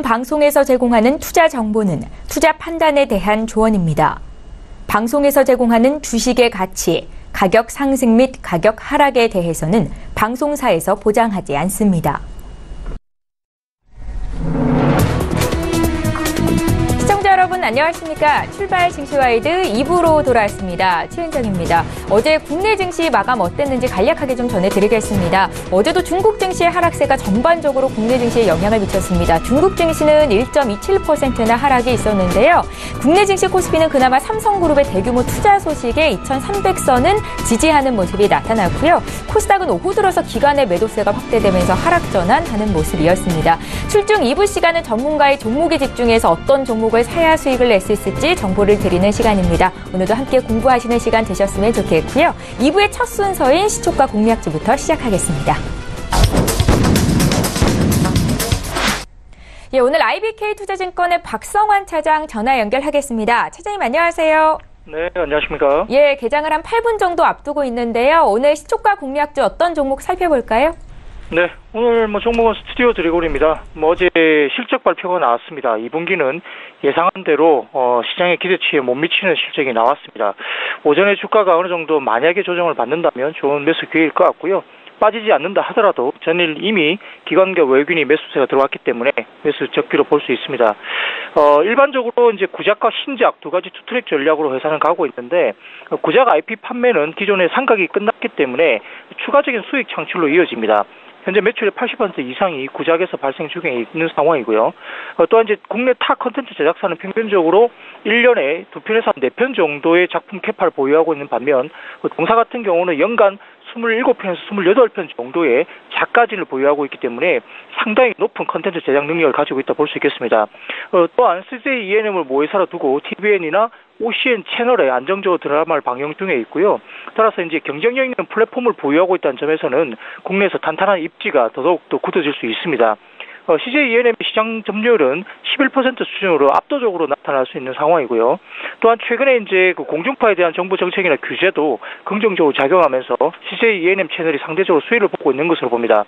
방송에서 제공하는 투자 정보는 투자 판단에 대한 조언입니다. 방송에서 제공하는 주식의 가치, 가격 상승 및 가격 하락에 대해서는 방송사에서 보장하지 않습니다. 여러분 안녕하십니까. 출발 증시와이드 2부로 돌아왔습니다. 최은정입니다. 어제 국내 증시 마감 어땠는지 간략하게 좀 전해드리겠습니다. 어제도 중국 증시의 하락세가 전반적으로 국내 증시에 영향을 미쳤습니다. 중국 증시는 1.27%나 하락이 있었는데요. 국내 증시 코스피는 그나마 삼성그룹의 대규모 투자 소식에 2,300선은 지지하는 모습이 나타났고요. 코스닥은 오후 들어서 기관의 매도세가 확대되면서 하락 전환하는 모습이었습니다. 출중 2부 시간은 전문가의 종목에 집중해서 어떤 종목을 사야 수익을 낼 수 있을지 정보를 드리는 시간입니다. 오늘도 함께 공부하시는 시간 되셨으면 좋겠고요. 2부의 첫 순서인 시초가 공략주부터 시작하겠습니다. 예, 오늘 IBK투자증권의 박성환 차장 전화 연결하겠습니다. 차장님 안녕하세요. 네, 안녕하십니까. 예, 개장을 한 8분 정도 앞두고 있는데요. 오늘 시초가 공략주 어떤 종목 살펴볼까요? 네, 오늘 종목은 스튜디오 드래곤입니다. 어제 실적 발표가 나왔습니다. 2분기는 예상한 대로 시장의 기대치에 못 미치는 실적이 나왔습니다. 오전에 주가가 어느 정도 만약에 조정을 받는다면 좋은 매수 기회일 것 같고요. 빠지지 않는다 하더라도 전일 이미 기관과 외국인이 매수세가 들어왔기 때문에 매수 적기로 볼 수 있습니다. 일반적으로 이제 구작과 신작 두 가지 투트랙 전략으로 회사는 가고 있는데, 구작 IP 판매는 기존의 상각이 끝났기 때문에 추가적인 수익 창출로 이어집니다. 현재 매출의 80% 이상이 구작에서 발생 중에 있는 상황이고요. 또한 이제 국내 타 컨텐츠 제작사는 평균적으로 1년에 2편에서 4편 정도의 작품 캐파를 보유하고 있는 반면, 동사 같은 경우는 연간 27편에서 28편 정도의 작가진을 보유하고 있기 때문에 상당히 높은 컨텐츠 제작 능력을 가지고 있다 볼 수 있겠습니다. 또한 CJ ENM을 모회사로 두고 TVN이나 OCN 채널에 안정적으로 드라마를 방영 중에 있고요. 따라서 이제 경쟁력 있는 플랫폼을 보유하고 있다는 점에서는 국내에서 탄탄한 입지가 더더욱 굳어질 수 있습니다. CJ ENM 시장 점유율은 11% 수준으로 압도적으로 나타날 수 있는 상황이고요. 또한 최근에 이제 공중파에 대한 정부 정책이나 규제도 긍정적으로 작용하면서 CJ ENM 채널이 상대적으로 수혜를 보고 있는 것으로 봅니다.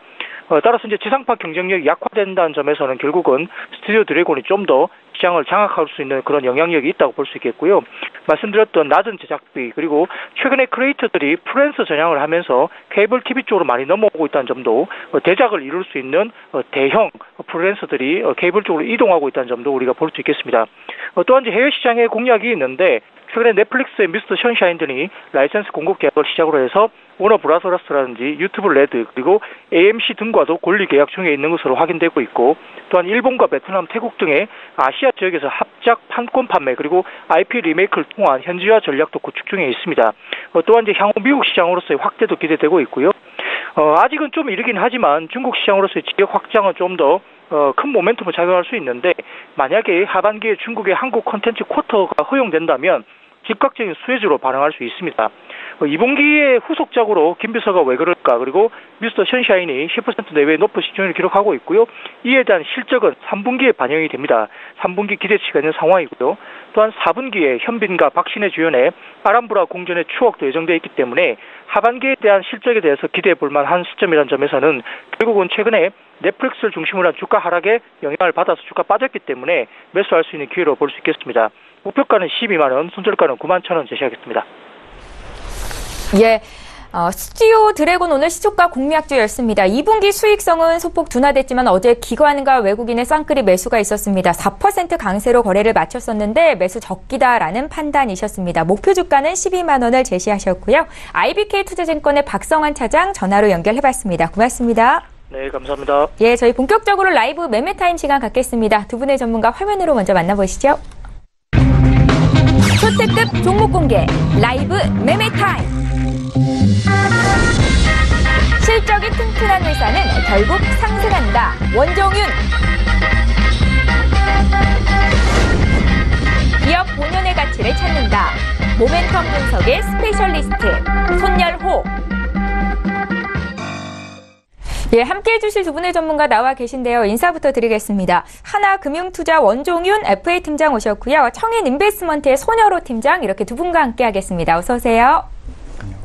따라서 이제 지상파 경쟁력이 약화된다는 점에서는 결국은 스튜디오 드래곤이 좀 더 시장을 장악할 수 있는 그런 영향력이 있다고 볼 수 있겠고요. 말씀드렸던 낮은 제작비, 그리고 최근에 크리에이터들이 프리랜서 전향을 하면서 케이블 TV 쪽으로 많이 넘어오고 있다는 점도, 대작을 이룰 수 있는 대형 프리랜서들이 케이블 쪽으로 이동하고 있다는 점도 우리가 볼 수 있겠습니다. 또한 이제 해외 시장에 공략이 있는데, 최근에 넷플릭스의 미스터 션샤인 등이 라이센스 공급 계약을 시작으로 해서 워너 브라더스라든지 유튜브 레드, 그리고 AMC 등과도 권리 계약 중에 있는 것으로 확인되고 있고, 또한 일본과 베트남, 태국 등의 아시아 지역에서 합작 판권 판매, 그리고 IP 리메이크를 통한 현지화 전략도 구축 중에 있습니다. 또한 이제 향후 미국 시장으로서의 확대도 기대되고 있고요. 아직은 좀 이르긴 하지만 중국 시장으로서의 지역 확장은 좀 더 큰 모멘텀을 작용할 수 있는데, 만약에 하반기에 중국의 한국 콘텐츠 쿼터가 허용된다면 즉각적인 수혜주로 반응할 수 있습니다. 2분기에 후속작으로 김비서가 왜 그럴까, 그리고 미스터 션샤인이 10% 내외의 높은 시청률을 기록하고 있고요. 이에 대한 실적은 3분기에 반영이 됩니다. 3분기 기대치가 있는 상황이고요. 또한 4분기에 현빈과 박신혜 주연의 아람브라 궁전의 추억도 예정되어 있기 때문에 하반기에 대한 실적에 대해서 기대해 볼 만한 시점이라는 점에서는 결국은 최근에 넷플릭스를 중심으로 한 주가 하락에 영향을 받아서 주가 빠졌기 때문에 매수할 수 있는 기회로 볼 수 있겠습니다. 목표가는 12만 원, 손절가는 9만 1천 원 제시하겠습니다. 예, 스튜디오 드래곤 오늘 시초가 공략주였습니다. 2분기 수익성은 소폭 둔화됐지만 어제 기관과 외국인의 쌍끌이 매수가 있었습니다. 4% 강세로 거래를 마쳤었는데 매수 적기다라는 판단이셨습니다. 목표 주가는 12만 원을 제시하셨고요. IBK투자증권의 박성환 차장 전화로 연결해봤습니다. 고맙습니다. 네, 감사합니다. 예, 저희 본격적으로 라이브 매매타임 시간 갖겠습니다. 두 분의 전문가 화면으로 먼저 만나보시죠. 초특급 종목 공개 라이브 매매타임. 실적이 튼튼한 회사는 결국 상승한다. 원종윤. 기업 본연의 가치를 찾는다. 모멘텀 분석의 스페셜리스트 손열호. 예, 함께해 주실 두 분의 전문가 나와 계신데요. 인사부터 드리겠습니다. 하나금융투자 원종윤 FA 팀장 오셨고요. 청인인베스트먼트의 손열호 팀장, 이렇게 두 분과 함께 하겠습니다. 어서 오세요.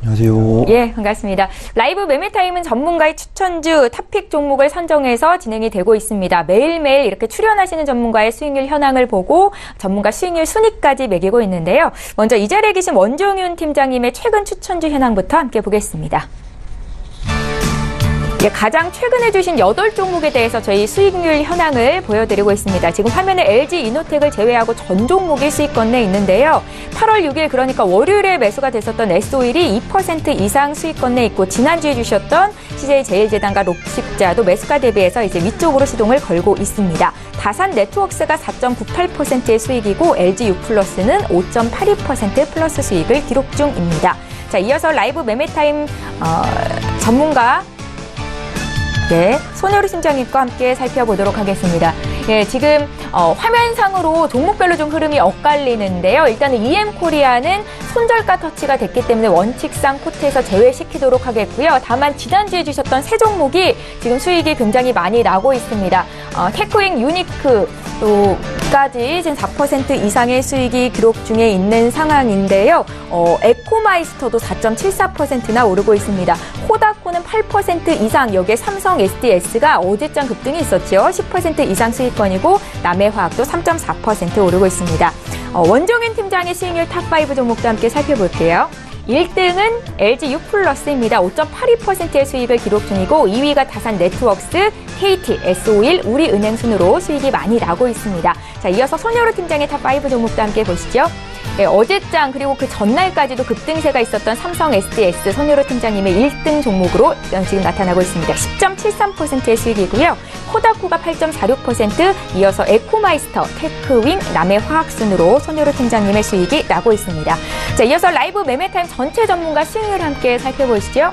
안녕하세요. 예, 반갑습니다. 라이브 매매타임은 전문가의 추천주 탑픽 종목을 선정해서 진행이 되고 있습니다. 매일매일 이렇게 출연하시는 전문가의 수익률 현황을 보고 전문가 수익률 순위까지 매기고 있는데요. 먼저 이 자리에 계신 원종윤 팀장님의 최근 추천주 현황부터 함께 보겠습니다. 예, 가장 최근에 주신 8종목에 대해서 저희 수익률 현황을 보여드리고 있습니다. 지금 화면에 LG이노텍을 제외하고 전 종목이 수익권 내에 있는데요. 8월 6일 그러니까 월요일에 매수가 됐었던 S-오일이 2% 이상 수익권 내에 있고 지난주에 주셨던 CJ제일제당과 록십자도 매수가 대비해서 이제 위쪽으로 시동을 걸고 있습니다. 다산네트워크스가 4.98%의 수익이고 LG유플러스는 5.82% 플러스 수익을 기록 중입니다. 자, 이어서 라이브 매매타임 전문가 손혜로 팀장님과 함께 살펴보도록 하겠습니다. 예, 지금 화면상으로 종목별로 좀 흐름이 엇갈리는데요. 일단은 EM코리아는 손절가 터치가 됐기 때문에 원칙상 코트에서 제외시키도록 하겠고요. 다만 지난주에 주셨던 세 종목이 지금 수익이 굉장히 많이 나고 있습니다. 테크윙 유니크 까지 지금 4% 이상의 수익이 기록 중에 있는 상황인데요. 에코마이스터도 4.74%나 오르고 있습니다. 코다코는 8% 이상, 여기에 삼성 SDS가 어제장 급등이 있었죠. 10% 이상 수익권이고 남해화학도 3.4% 오르고 있습니다. 원종윤 팀장의 수익률 탑5 종목도 함께 살펴볼게요. 1등은 LG유플러스입니다. 5.82%의 수익을 기록 중이고 2위가 다산네트워크스, KT, S-오일, 우리은행 순으로 수익이 많이 나고 있습니다. 자, 이어서 손여로 팀장의 탑5 종목도 함께 보시죠. 네, 어제장 그리고 그 전날까지도 급등세가 있었던 삼성 SDS 손여로 팀장님의 1등 종목으로 지금 나타나고 있습니다. 10.73%의 수익이고요. 코다코가 8.46%, 이어서 에코마이스터, 테크윙, 남해화학 순으로 손여로 팀장님의 수익이 나고 있습니다. 자, 이어서 라이브 매매타임 전체 전문가 수익률 함께 살펴보시죠.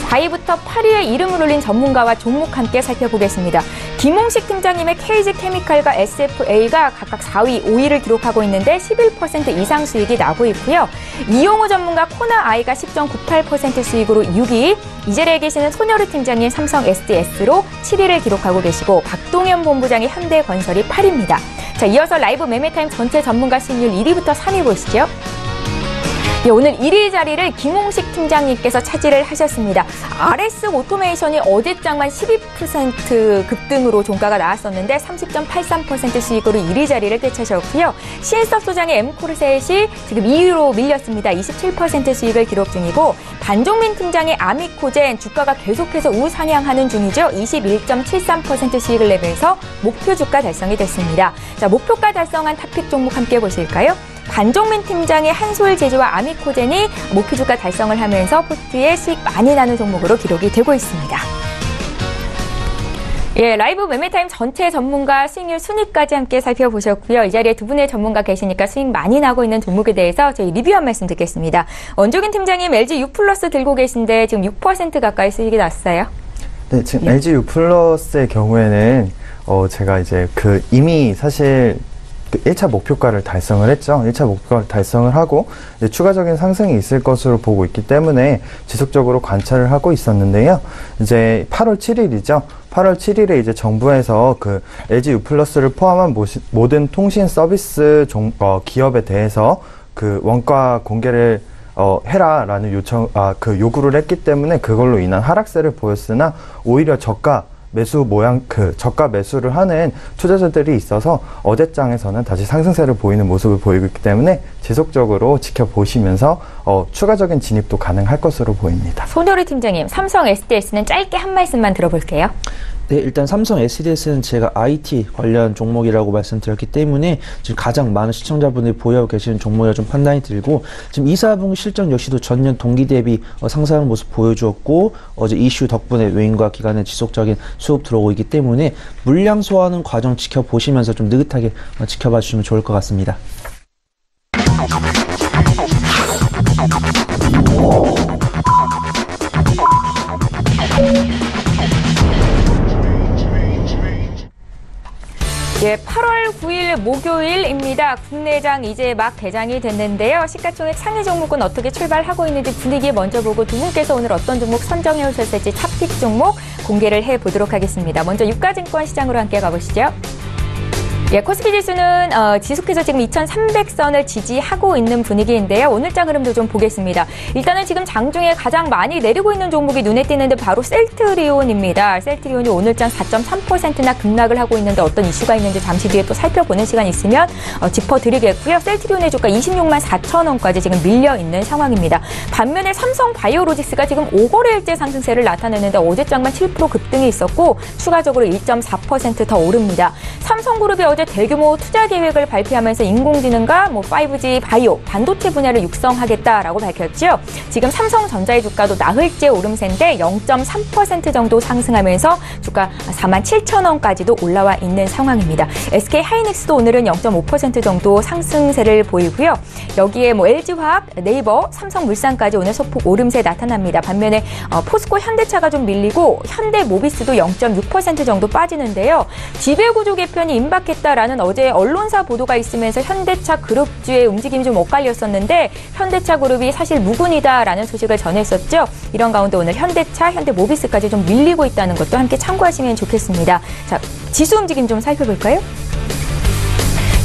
4위부터 8위에 이름을 올린 전문가와 종목 함께 살펴보겠습니다. 김홍식 팀장님의 KG케미칼과 SFA가 각각 4위, 5위를 기록하고 있는데 11% 이상 수익이 나고 있고요. 이용호 전문가 코나아이가 10.98% 수익으로 6위, 이 자리에 계시는 손여루 팀장님 삼성 SDS로 7위를 기록하고 계시고 박동현 본부장이 현대건설이 8위입니다. 자, 이어서 라이브 매매타임 전체 전문가 수익률 1위부터 3위 보시죠. 예, 오늘 1위 자리를 김홍식 팀장님께서 차지를 하셨습니다. RS 오토메이션이 어제장만 12% 급등으로 종가가 나왔었는데 30.83% 수익으로 1위 자리를 되찾으셨고요. 신섭 소장의 엠코르셋이 지금 2위로 밀렸습니다. 27% 수익을 기록 중이고 반종민 팀장의 아미코젠 주가가 계속해서 우상향하는 중이죠. 21.73% 수익을 내면서 목표 주가 달성이 됐습니다. 자, 목표가 달성한 탑픽 종목 함께 보실까요? 반종민 팀장의 한솔제주와 아미코젠이 목표 주가 달성을 하면서 포트에 수익 많이 나는 종목으로 기록이 되고 있습니다. 예, 라이브 매매타임 전체 전문가 수익률 순위까지 함께 살펴보셨고요. 이 자리에 두 분의 전문가 계시니까 수익 많이 나고 있는 종목에 대해서 저희 리뷰 한 말씀 듣겠습니다. 원종인 팀장님 LG유플러스 들고 계신데 지금 6% 가까이 수익이 났어요. 네, 지금 LG유플러스의 경우에는 제가 이제 이미 사실 1차 목표가를 달성을 했죠. 1차 목표가를 달성을 하고 이제 추가적인 상승이 있을 것으로 보고 있기 때문에 지속적으로 관찰을 하고 있었는데요. 이제 8월 7일이죠. 8월 7일에 이제 정부에서 LG유플러스를 포함한 모든 통신 서비스 기업에 대해서 원가 공개를 해라라는 요구를 했기 때문에 그걸로 인한 하락세를 보였으나 오히려 저가 매수를 하는 투자자들이 있어서 어제장에서는 다시 상승세를 보이는 모습을 보이고 있기 때문에 지속적으로 지켜보시면서 추가적인 진입도 가능할 것으로 보입니다. 손여루 팀장님, 삼성 SDS는 짧게 한 말씀만 들어볼게요. 네, 일단 삼성 SDS는 제가 IT 관련 종목이라고 말씀드렸기 때문에 지금 가장 많은 시청자분들이 보유하고 계시는 종목이라 좀 판단이 들고, 지금 2, 4분기 실적 역시도 전년 동기 대비 상승하는 모습 보여주었고, 어제 이슈 덕분에 외인과 기관의 지속적인 수급 들어오고 있기 때문에 물량 소화하는 과정 지켜보시면서 좀 느긋하게 지켜봐 주시면 좋을 것 같습니다. 예, 8월 9일 목요일입니다. 국내장 이제 막 개장이 됐는데요. 시가총액 상위 종목은 어떻게 출발하고 있는지 분위기 먼저 보고 두 분께서 오늘 어떤 종목 선정해 오셨을지 탑픽 종목 공개를 해보도록 하겠습니다. 먼저 유가증권 시장으로 함께 가보시죠. 예, 코스피 지수는 지속해서 지금 2,300선을 지지하고 있는 분위기인데요. 오늘장 흐름도 좀 보겠습니다. 일단은 지금 장중에 가장 많이 내리고 있는 종목이 눈에 띄는데 바로 셀트리온입니다. 셀트리온이 오늘장 4.3%나 급락을 하고 있는데 어떤 이슈가 있는지 잠시 뒤에 또 살펴보는 시간 있으면 짚어드리겠고요. 셀트리온의 주가 26만 4천 원까지 지금 밀려 있는 상황입니다. 반면에 삼성바이오로직스가 지금 5거래일째 상승세를 나타내는데 어제장만 7% 급등이 있었고 추가적으로 1.4% 더 오릅니다. 삼성그룹이 어제 대규모 투자 계획을 발표하면서 인공지능과 5G 바이오, 반도체 분야를 육성하겠다라고 밝혔죠. 지금 삼성전자의 주가도 나흘째 오름세인데 0.3% 정도 상승하면서 주가 4만 7천 원까지도 올라와 있는 상황입니다. SK하이닉스도 오늘은 0.5% 정도 상승세를 보이고요. 여기에 LG화학, 네이버, 삼성물산까지 오늘 소폭 오름세 나타납니다. 반면에 포스코 현대차가 좀 밀리고 현대모비스도 0.6% 정도 빠지는데요. 지배구조 개편이 임박했다라는 어제 언론사 보도가 있으면서 현대차 그룹주의 움직임이 좀 엇갈렸었는데 현대차 그룹이 사실 무근이다라는 소식을 전했었죠. 이런 가운데 오늘 현대차, 현대모비스까지 좀 밀리고 있다는 것도 함께 참고하시면 좋겠습니다. 자, 지수 움직임 좀 살펴볼까요?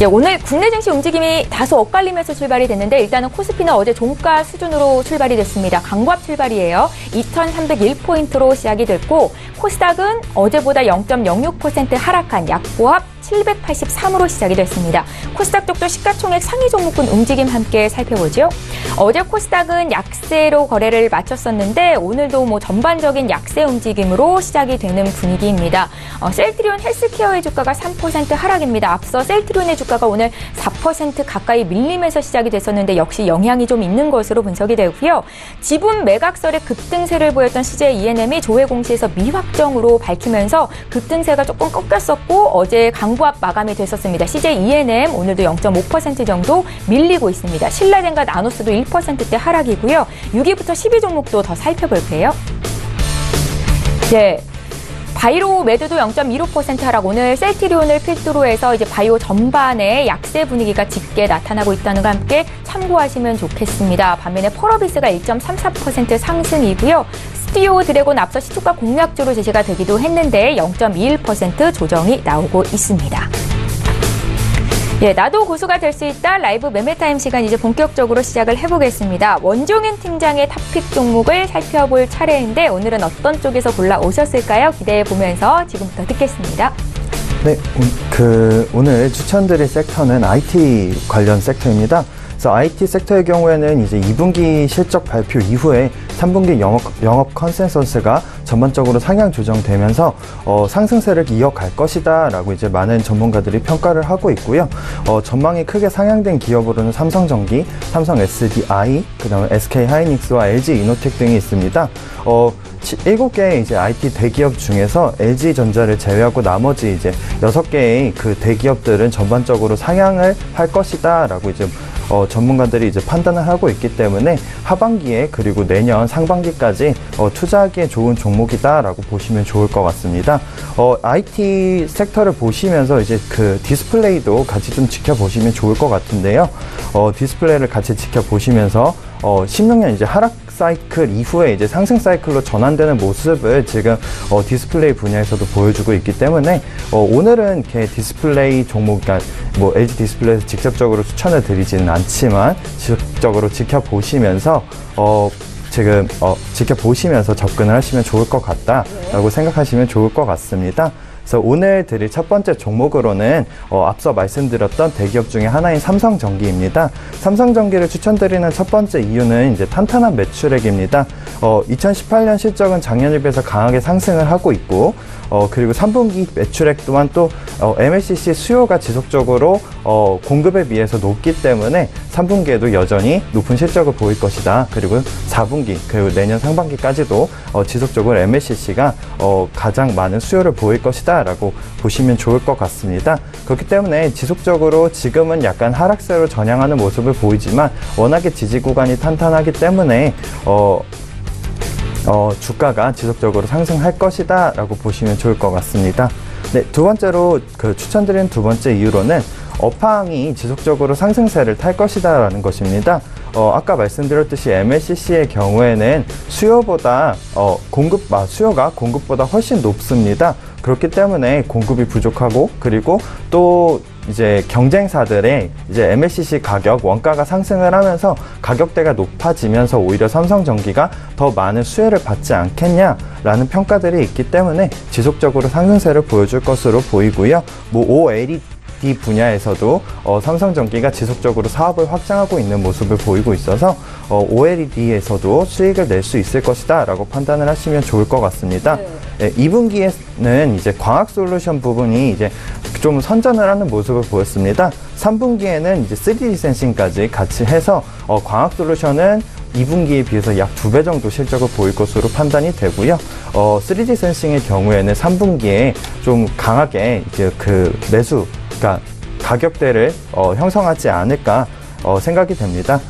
예, 오늘 국내 증시 움직임이 다소 엇갈리면서 출발이 됐는데 일단은 코스피는 어제 종가 수준으로 출발이 됐습니다. 강보합 출발이에요. 2,301포인트로 시작이 됐고 코스닥은 어제보다 0.06% 하락한 약보합 783으로 시작이 됐습니다. 코스닥 쪽도 시가총액 상위 종목군 움직임 함께 살펴보죠. 어제 코스닥은 약세로 거래를 마쳤었는데 오늘도 전반적인 약세 움직임으로 시작이 되는 분위기입니다. 셀트리온 헬스케어의 주가가 3% 하락입니다. 앞서 셀트리온의 주가가 오늘 4% 가까이 밀리면서 시작이 됐었는데 역시 영향이 좀 있는 것으로 분석이 되고요. 지분 매각설의 급등세를 보였던 CJ ENM이 조회 공시에서 미확정으로 밝히면서 급등세가 조금 꺾였었고 어제 강보합 마감이 됐었습니다. CJ ENM 오늘도 0.5% 정도 밀리고 있습니다. 신라젠과 나노스도 1%대 하락이고요. 6위부터 10위 종목도 더 살펴볼게요. 네. 바이오 매도도 0.25% 하락. 오늘 셀트리온을 필두로 해서 이제 바이오 전반에 약세 분위기가 짙게 나타나고 있다는 거 함께 참고하시면 좋겠습니다. 반면에 펄어비스가 1.34% 상승이고요. 스튜디오 드래곤 앞서 시초가 공략주로 제시가 되기도 했는데 0.21% 조정이 나오고 있습니다. 예, 나도 고수가 될 수 있다 라이브 매매타임 시간 이제 본격적으로 시작을 해보겠습니다. 원종인 팀장의 탑픽 종목을 살펴볼 차례인데 오늘은 어떤 쪽에서 골라오셨을까요? 기대해보면서 지금부터 듣겠습니다. 네, 오늘 추천드릴 섹터는 IT 관련 섹터입니다. 그래서 IT 섹터의 경우에는 이제 2분기 실적 발표 이후에 3분기 영업 컨센서스가 전반적으로 상향 조정되면서 상승세를 이어갈 것이다 라고 이제 많은 전문가들이 평가를 하고 있고요. 전망이 크게 상향된 기업으로는 삼성전기, 삼성 SDI, 그다음에 SK하이닉스와 LG이노텍 등이 있습니다. 7개의 이제 IT 대기업 중에서 LG전자를 제외하고 나머지 이제 6개의 그 대기업들은 전반적으로 상향을 할 것이다 라고 이제 전문가들이 이제 판단을 하고 있기 때문에 하반기에 그리고 내년 상반기까지 투자하기에 좋은 종목이다라고 보시면 좋을 것 같습니다. IT 섹터를 보시면서 이제 그 디스플레이도 같이 좀 지켜보시면 좋을 것 같은데요. 디스플레이를 같이 지켜보시면서 16년 이제 하락 사이클 이후에 이제 상승 사이클로 전환되는 모습을 지금 디스플레이 분야에서도 보여주고 있기 때문에 오늘은 이렇게 디스플레이 종목, 그러니까 LG 디스플레이에서 직접적으로 추천을 드리지는 않지만 지속적으로 지켜보시면서 지켜보시면서 접근을 하시면 좋을 것 같다라고 생각하시면 좋을 것 같습니다. 그래서 오늘 드릴 첫 번째 종목으로는 앞서 말씀드렸던 대기업 중에 하나인 삼성전기입니다. 삼성전기를 추천드리는 첫 번째 이유는 이제 탄탄한 매출액입니다. 2018년 실적은 작년에 비해서 강하게 상승을 하고 있고 그리고 3분기 매출액 또한 또 MLCC 수요가 지속적으로 공급에 비해서 높기 때문에 3분기에도 여전히 높은 실적을 보일 것이다. 그리고 4분기 그리고 내년 상반기까지도 지속적으로 MLCC가 가장 많은 수요를 보일 것이다 라고 보시면 좋을 것 같습니다. 그렇기 때문에 지속적으로 지금은 약간 하락세로 전향하는 모습을 보이지만 워낙에 지지 구간이 탄탄하기 때문에 주가가 지속적으로 상승할 것이다 라고 보시면 좋을 것 같습니다. 네, 두 번째로 추천드린 두 번째 이유로는 업황이 지속적으로 상승세를 탈 것이다 라는 것입니다. 아까 말씀드렸듯이 MLCC의 경우에는 수요가 공급보다 훨씬 높습니다. 그렇기 때문에 공급이 부족하고 그리고 또 이제 경쟁사들의 이제 MLCC 가격 원가가 상승을 하면서 가격대가 높아지면서 오히려 삼성전기가 더 많은 수혜를 받지 않겠냐라는 평가들이 있기 때문에 지속적으로 상승세를 보여줄 것으로 보이고요. 뭐 OLED 분야에서도 삼성전기가 지속적으로 사업을 확장하고 있는 모습을 보이고 있어서 OLED에서도 수익을 낼 수 있을 것이다 라고 판단을 하시면 좋을 것 같습니다. 네, 2분기에는 이제 광학솔루션 부분이 이제 좀 선전을 하는 모습을 보였습니다. 3분기에는 이제 3D 센싱까지 같이 해서 광학솔루션은 2분기에 비해서 약 2배 정도 실적을 보일 것으로 판단이 되고요. 3D 센싱의 경우에는 3분기에 좀 강하게 이제 그 매수, 그러니까 가격대를 형성하지 않을까 생각이 됩니다.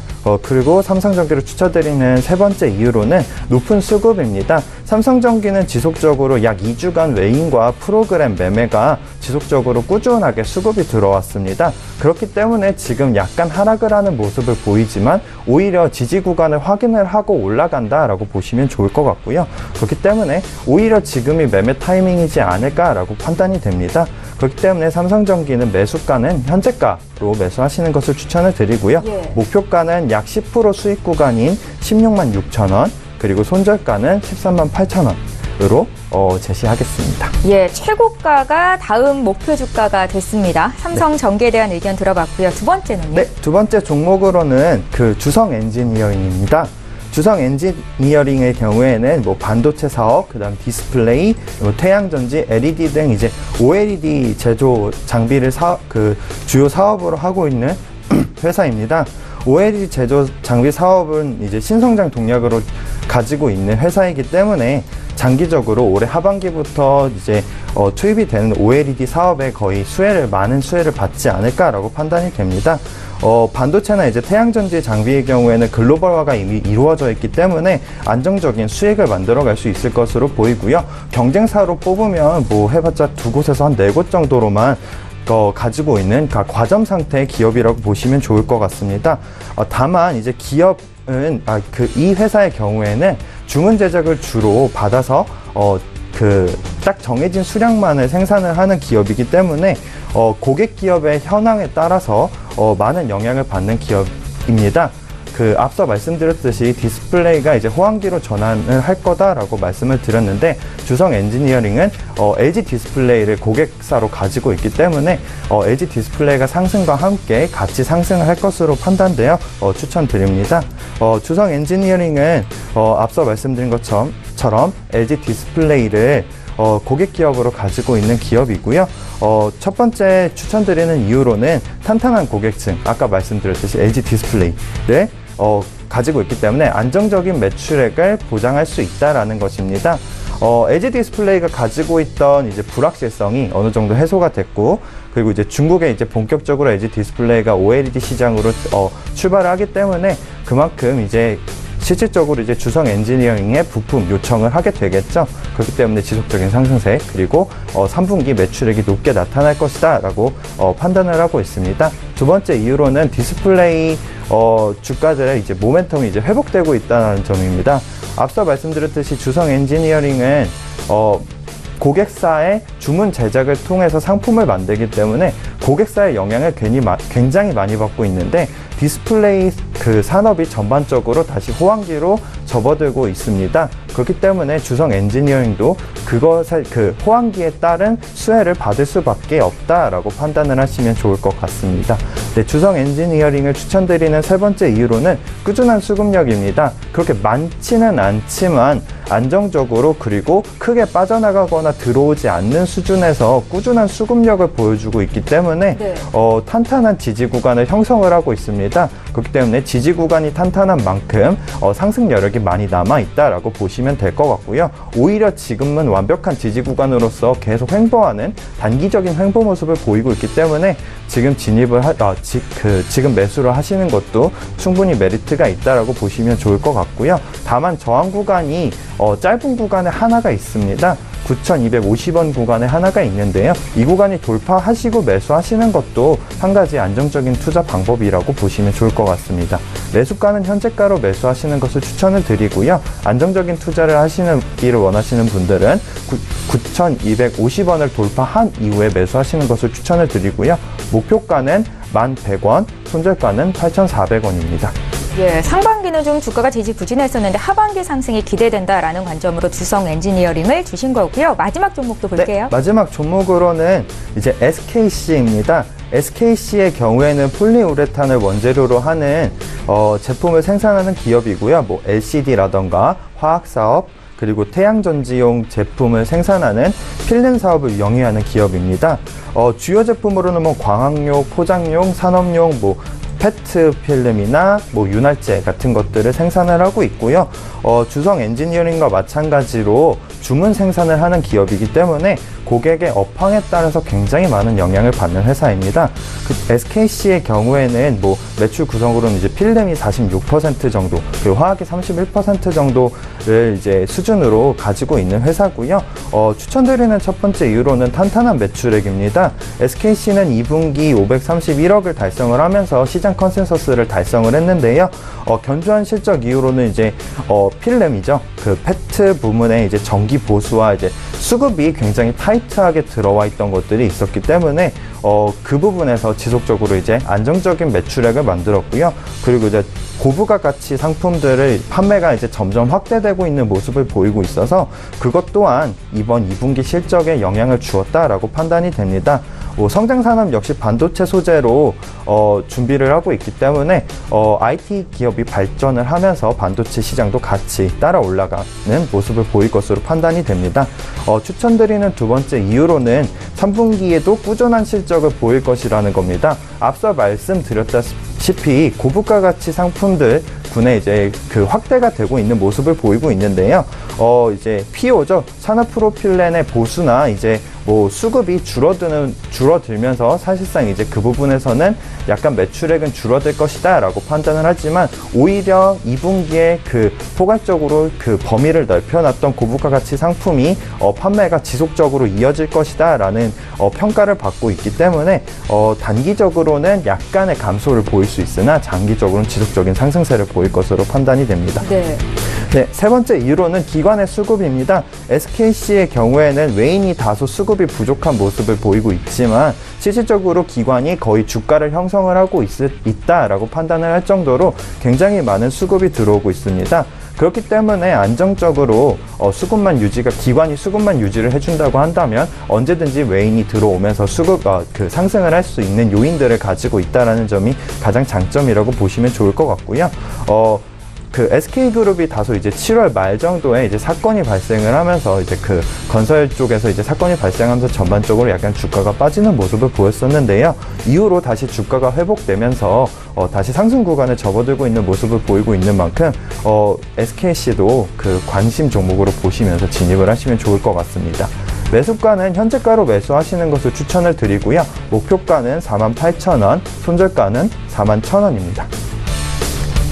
그리고 삼성전기를 추천드리는 세 번째 이유로는 높은 수급입니다. 삼성전기는 지속적으로 약 2주간 외인과 프로그램 매매가 지속적으로 꾸준하게 수급이 들어왔습니다. 그렇기 때문에 지금 약간 하락을 하는 모습을 보이지만 오히려 지지 구간을 확인을 하고 올라간다라고 보시면 좋을 것 같고요. 그렇기 때문에 오히려 지금이 매매 타이밍이지 않을까라고 판단이 됩니다. 그렇기 때문에 삼성전기는 매수가는 현재가로 매수하시는 것을 추천을 드리고요. 목표가는 약 10% 수익 구간인 16만 6천 원, 그리고 손절가는 13만 8천 원으로 제시하겠습니다. 예, 최고가가 다음 목표 주가가 됐습니다. 삼성전기에 대한 의견 들어봤고요. 두 번째는요? 네, 두 번째 종목으로는 그 주성 엔지니어링입니다. 주성 엔지니어링의 경우에는 뭐 반도체 사업, 그다음 디스플레이, 뭐 태양전지, LED 등 이제 OLED 제조 장비를 주요 사업으로 하고 있는 회사입니다. OLED 제조 장비 사업은 이제 신성장 동력으로 가지고 있는 회사이기 때문에 장기적으로 올해 하반기부터 이제 투입이 되는 OLED 사업에 거의 많은 수혜를 받지 않을까라고 판단이 됩니다. 반도체나 이제 태양전지 장비의 경우에는 글로벌화가 이미 이루어져 있기 때문에 안정적인 수익을 만들어갈 수 있을 것으로 보이고요. 경쟁사로 뽑으면 뭐 해봤자 두 곳에서 한 4곳 정도로만 가지고 있는 과점 상태의 기업이라고 보시면 좋을 것 같습니다. 다만 이제 기업은 이 회사의 경우에는 주문 제작을 주로 받아서 딱 정해진 수량만을 생산을 하는 기업이기 때문에 고객 기업의 현황에 따라서 많은 영향을 받는 기업입니다. 앞서 말씀드렸듯이 디스플레이가 이제 호환기로 전환을 할 거다라고 말씀을 드렸는데 주성 엔지니어링은 LG 디스플레이를 고객사로 가지고 있기 때문에 LG 디스플레이가 상승과 함께 같이 상승을 할 것으로 판단되어 추천드립니다. 주성 엔지니어링은 앞서 말씀드린 것처럼 LG 디스플레이를 고객 기업으로 가지고 있는 기업이고요. 첫 번째 추천드리는 이유로는 탄탄한 고객층, 아까 말씀드렸듯이 LG 디스플레이를 가지고 있기 때문에 안정적인 매출액을 보장할 수 있다라는 것입니다. LG 디스플레이가 가지고 있던 이제 불확실성이 어느 정도 해소가 됐고, 그리고 이제 중국에 이제 본격적으로 LG 디스플레이가 OLED 시장으로 출발을 하기 때문에 그만큼 이제 실질적으로 이제 주성 엔지니어링에 부품 요청을 하게 되겠죠. 그렇기 때문에 지속적인 상승세, 그리고 3분기 매출액이 높게 나타날 것이다 라고 판단을 하고 있습니다. 두 번째 이유로는 디스플레이 주가들의 이제 모멘텀이 이제 회복되고 있다는 점입니다. 앞서 말씀드렸듯이 주성 엔지니어링은 고객사의 주문 제작을 통해서 상품을 만들기 때문에 고객사의 영향을 굉장히 많이 받고 있는데, 디스플레이 산업이 전반적으로 다시 호황기로 접어들고 있습니다. 그렇기 때문에 주성 엔지니어링도 호황기에 따른 수혜를 받을 수밖에 없다라고 판단을 하시면 좋을 것 같습니다. 네, 주성 엔지니어링을 추천드리는 세 번째 이유로는 꾸준한 수급력입니다. 그렇게 많지는 않지만 안정적으로, 그리고 크게 빠져나가거나 들어오지 않는 수준에서 꾸준한 수급력을 보여주고 있기 때문에 탄탄한 지지 구간을 형성을 하고 있습니다. 그렇기 때문에 지지 구간이 탄탄한 만큼 상승 여력이 많이 남아있다라고 보시면 될 것 같고요. 오히려 지금은 완벽한 지지 구간으로서 계속 횡보하는 단기적인 횡보 모습을 보이고 있기 때문에 지금 지금 매수를 하시는 것도 충분히 메리트가 있다라고 보시면 좋을 것 같고요. 다만 저항 구간이 짧은 구간에 하나가 있습니다. 9,250원 구간에 하나가 있는데요. 이 구간이 돌파하시고 매수하시는 것도 한 가지 안정적인 투자 방법이라고 보시면 좋을 것 같습니다. 매수가는 현재가로 매수하시는 것을 추천을 드리고요. 안정적인 투자를 하시기를 원하시는 분들은 9,250원을 돌파한 이후에 매수하시는 것을 추천을 드리고요. 목표가는 1,100원, 손절가는 8,400원입니다. 예, 상반기는 좀 주가가 지지부진했었는데 하반기 상승이 기대된다라는 관점으로 두성 엔지니어링을 주신 거고요. 마지막 종목도 볼게요. 네, 마지막 종목으로는 이제 SKC입니다. SKC의 경우에는 폴리우레탄을 원재료로 하는 제품을 생산하는 기업이고요. 뭐 LCD라던가 화학사업, 그리고 태양전지용 제품을 생산하는 필름 사업을 영위하는 기업입니다. 주요 제품으로는 뭐 광학용, 포장용, 산업용, 뭐 페트 필름이나 뭐 윤활제 같은 것들을 생산을 하고 있고요. 주성 엔지니어링과 마찬가지로 주문 생산을 하는 기업이기 때문에 고객의 업황에 따라서 굉장히 많은 영향을 받는 회사입니다. SKC의 경우에는 뭐 매출 구성으로는 이제 필름이 46% 정도, 그리고 화학이 31% 정도를 이제 수준으로 가지고 있는 회사고요. 추천드리는 첫 번째 이유로는 탄탄한 매출액입니다. SKC는 2분기 531억을 달성을 하면서 시장 컨센서스를 달성을 했는데요. 견조한 실적 이후로는 이제 필름이죠. 그 페트 부문에 이제 전기 보수와 이제 수급이 굉장히 타이트하게 들어와 있던 것들이 있었기 때문에 그 부분에서 지속적으로 이제 안정적인 매출액을 만들었고요. 그리고 이제 고부가 가치 상품들을 판매가 이제 점점 확대되고 있는 모습을 보이고 있어서 그것 또한 이번 2분기 실적에 영향을 주었다라고 판단이 됩니다. 성장산업 역시 반도체 소재로 준비를 하고 있기 때문에 IT 기업이 발전을 하면서 반도체 시장도 같이 따라 올라가는 모습을 보일 것으로 판단이 됩니다. 추천드리는 두 번째 이유로는 3분기에도 꾸준한 실적을 보일 것이라는 겁니다. 앞서 말씀드렸다시피 고부가 가치 상품들 군에 이제 그 확대가 되고 있는 모습을 보이고 있는데요. 이제 PO죠. 산화프로필렌의 보수나 이제 뭐 수급이 줄어들면서 사실상 이제 그 부분에서는 약간 매출액은 줄어들 것이다 라고 판단을 하지만 오히려 2분기에 그 포괄적으로 그 범위를 넓혀놨던 고부가 가치 상품이 판매가 지속적으로 이어질 것이다 라는 평가를 받고 있기 때문에 단기적으로는 약간의 감소를 보일 수 있으나 장기적으로는 지속적인 상승세를 보일 것으로 판단이 됩니다. 네. 네, 세 번째 이유로는 기관의 수급입니다. SKC의 경우에는 외인이 다소 수급이 부족한 모습을 보이고 있지만 실질적으로 기관이 거의 주가를 형성을 하고 있다라고 판단을 할 정도로 굉장히 많은 수급이 들어오고 있습니다. 그렇기 때문에 안정적으로 기관이 수급만 유지를 해준다고 한다면 언제든지 외인이 들어오면서 상승을 할 수 있는 요인들을 가지고 있다라는 점이 가장 장점이라고 보시면 좋을 것 같고요. 그 SK그룹이 다소 이제 7월 말 정도에 이제 사건이 발생을 하면서 이제 그 건설 쪽에서 이제 사건이 발생하면서 전반적으로 약간 주가가 빠지는 모습을 보였었는데요. 이후로 다시 주가가 회복되면서 다시 상승 구간에 접어들고 있는 모습을 보이고 있는 만큼 SKC도 그 관심 종목으로 보시면서 진입을 하시면 좋을 것 같습니다. 매수가는 현재가로 매수하시는 것을 추천을 드리고요. 목표가는 48,000원, 손절가는 41,000원입니다.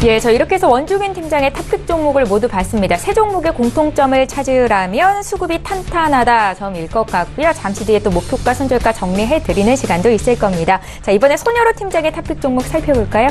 예, 저 이렇게 해서 원종인 팀장의 탑픽 종목을 모두 봤습니다. 세 종목의 공통점을 찾으라면 수급이 탄탄하다 점일 것 같고요. 잠시 뒤에 또 목표가, 손절가 정리해드리는 시간도 있을 겁니다. 자, 이번에 손여로 팀장의 탑픽 종목 살펴볼까요?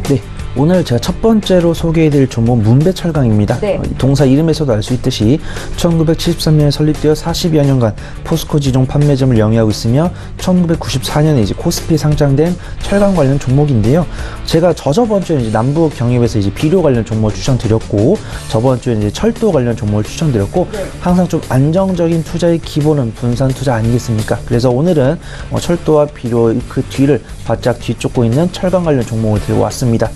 네. 오늘 제가 첫 번째로 소개해드릴 종목 문배철강입니다. 네. 동사 이름에서도 알 수 있듯이 1973년에 설립되어 40여 년간 포스코 지종 판매점을 영위하고 있으며 1994년에 이제 코스피에 상장된 철강 관련 종목인데요. 제가 저번 주에 이제 남북 경협에서 이제 비료 관련 종목을 추천드렸고 저번 주에 이제 철도 관련 종목을 추천드렸고 항상 좀 안정적인 투자의 기본은 분산 투자 아니겠습니까? 그래서 오늘은 철도와 비료 그 뒤를 바짝 뒤쫓고 있는 철강 관련 종목을 들고 왔습니다.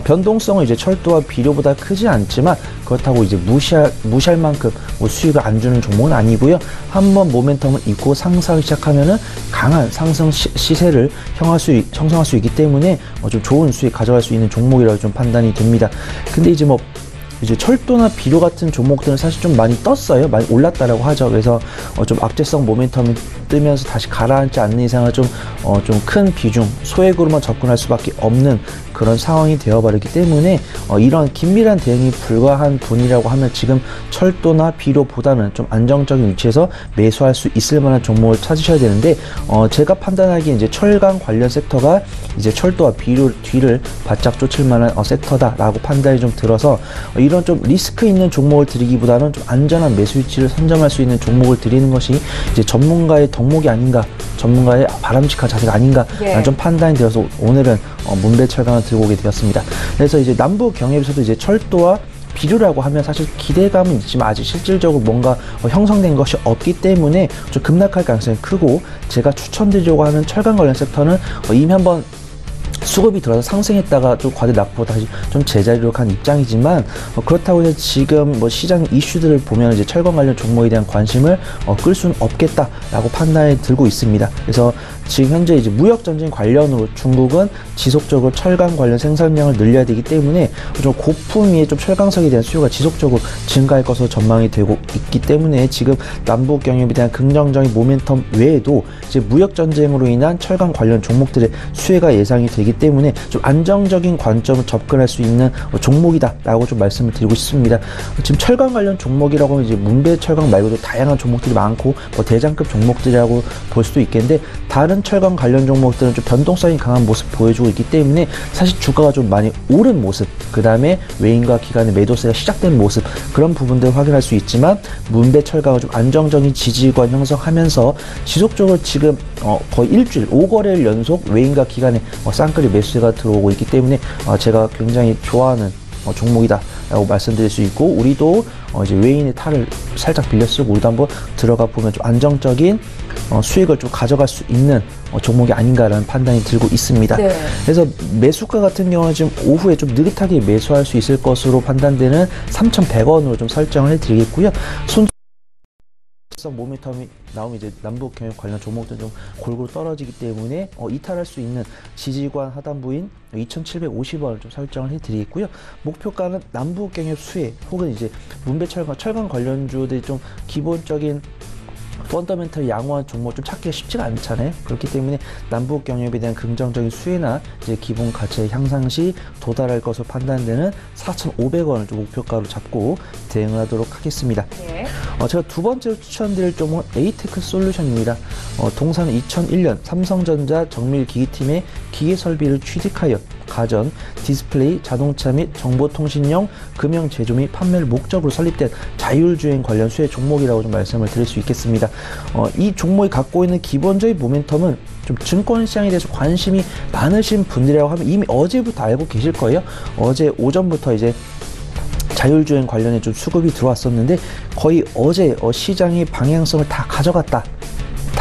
변동성은 이제 철도와 비료보다 크지 않지만 그렇다고 이제 무시할 만큼 수익을 안 주는 종목은 아니고요. 한번 모멘텀을 잊고 상승하기 시작하면은 강한 상승 시세를 형성할 수 있기 때문에 좀 좋은 수익 가져갈 수 있는 종목이라고 좀 판단이 됩니다. 근데 이제 철도나 비료 같은 종목들은 사실 좀 많이 떴어요. 많이 올랐다라고 하죠. 그래서 좀 악재성 모멘텀이 뜨면서 다시 가라앉지 않는 이상은 좀 큰 비중, 소액으로만 접근할 수밖에 없는 그런 상황이 되어버리기 때문에 이런 긴밀한 대응이 불가한 분이라고 하면 지금 철도나 비료보다는 좀 안정적인 위치에서 매수할 수 있을 만한 종목을 찾으셔야 되는데 제가 판단하기에 이제 철강 관련 섹터가 이제 철도와 비료 뒤를 바짝 쫓을 만한 섹터다라고 판단이 좀 들어서 이런 좀 리스크 있는 종목을 드리기보다는 좀 안전한 매수 위치를 선점할 수 있는 종목을 드리는 것이 이제 전문가의 종목이 아닌가, 전문가의 바람직한 자세가 아닌가라는 예. 좀 판단이 되어서 오늘은 문배철강을 들고 오게 되었습니다. 그래서 이제 남북 경협에서도 이제 철도와 비료라고 하면 사실 기대감은 있지만 아직 실질적으로 뭔가 형성된 것이 없기 때문에 좀 급락할 가능성이 크고, 제가 추천드리려고 하는 철강 관련 섹터는 이미 한번 수급이 들어서 상승했다가 좀 과대 낙폭 다시 좀 제자리로 간 입장이지만, 그렇다고 해서 지금 뭐 시장 이슈들을 보면 이제 철강 관련 종목에 대한 관심을 끌 수는 없겠다라고 판단이 들고 있습니다. 그래서 지금 현재 이제 무역 전쟁 관련으로 중국은 지속적으로 철강 관련 생산량을 늘려야 되기 때문에 좀 고품위의 좀 철강석에 대한 수요가 지속적으로 증가할 것으로 전망이 되고 있기 때문에, 지금 남북 경협에 대한 긍정적인 모멘텀 외에도 이제 무역 전쟁으로 인한 철강 관련 종목들의 수혜가 예상이 되기 때문에 좀 안정적인 관점을 접근할 수 있는 종목이다라고 좀 말씀을 드리고 싶습니다. 지금 철강 관련 종목이라고 하면 이제 문배 철강 말고도 다양한 종목들이 많고 뭐 대장급 종목들이라고 볼 수도 있겠는데, 다른 철강 관련 종목들은 좀 변동성이 강한 모습 보여주고 있기 때문에 사실 주가가 좀 많이 오른 모습, 그 다음에 외인과 기관의 매도세가 시작된 모습, 그런 부분들을 확인할 수 있지만, 문배 철강은 좀 안정적인 지지관 형성하면서 지속적으로 지금 거의 일주일 5거래일 연속 외인과 기관의 쌍끌이 매수세가 들어오고 있기 때문에 제가 굉장히 좋아하는 종목이다 라고 말씀드릴 수 있고, 우리도 이제 외인의 탈을 살짝 빌려 쓰고 우리도 한번 들어가 보면 좀 안정적인 수익을 좀 가져갈 수 있는 종목이 아닌가라는 판단이 들고 있습니다. 네. 그래서 매수가 같은 경우는 지금 오후에 좀 느긋하게 매수할 수 있을 것으로 판단되는 3,100원으로 좀 설정을 해드리겠고요. 모멘텀이 나오면 이제 남북 경협 관련 종목들 좀 골고루 떨어지기 때문에 이탈할 수 있는 지지관 하단부인 2,750원을 좀 설정을 해드리겠고요. 목표가는 남북 경협 수혜 혹은 이제 문배 철강 관련주들이 좀 기본적인 펀더멘털 양호한 종목 좀 찾기가 쉽지가 않잖아요. 그렇기 때문에 남북 경협에 대한 긍정적인 수혜나 이제 기본 가치의 향상 시 도달할 것으로 판단되는 4,500원을 좀 목표가로 잡고 대응하도록 하겠습니다. 네. 제가 두 번째로 추천드릴 종목은 에이테크 솔루션입니다. 동사는 2001년 삼성전자 정밀기기팀의 기계설비를 취득하여 가전, 디스플레이, 자동차 및 정보통신용, 금형 제조 및 판매를 목적으로 설립된 자율주행 관련 수혜 종목이라고 좀 말씀을 드릴 수 있겠습니다. 이 종목이 갖고 있는 기본적인 모멘텀은 좀 증권시장에 대해서 관심이 많으신 분들이라고 하면 이미 어제부터 알고 계실 거예요. 어제 오전부터 이제 자율주행 관련해 좀 수급이 들어왔었는데, 거의 어제 시장의 방향성을 다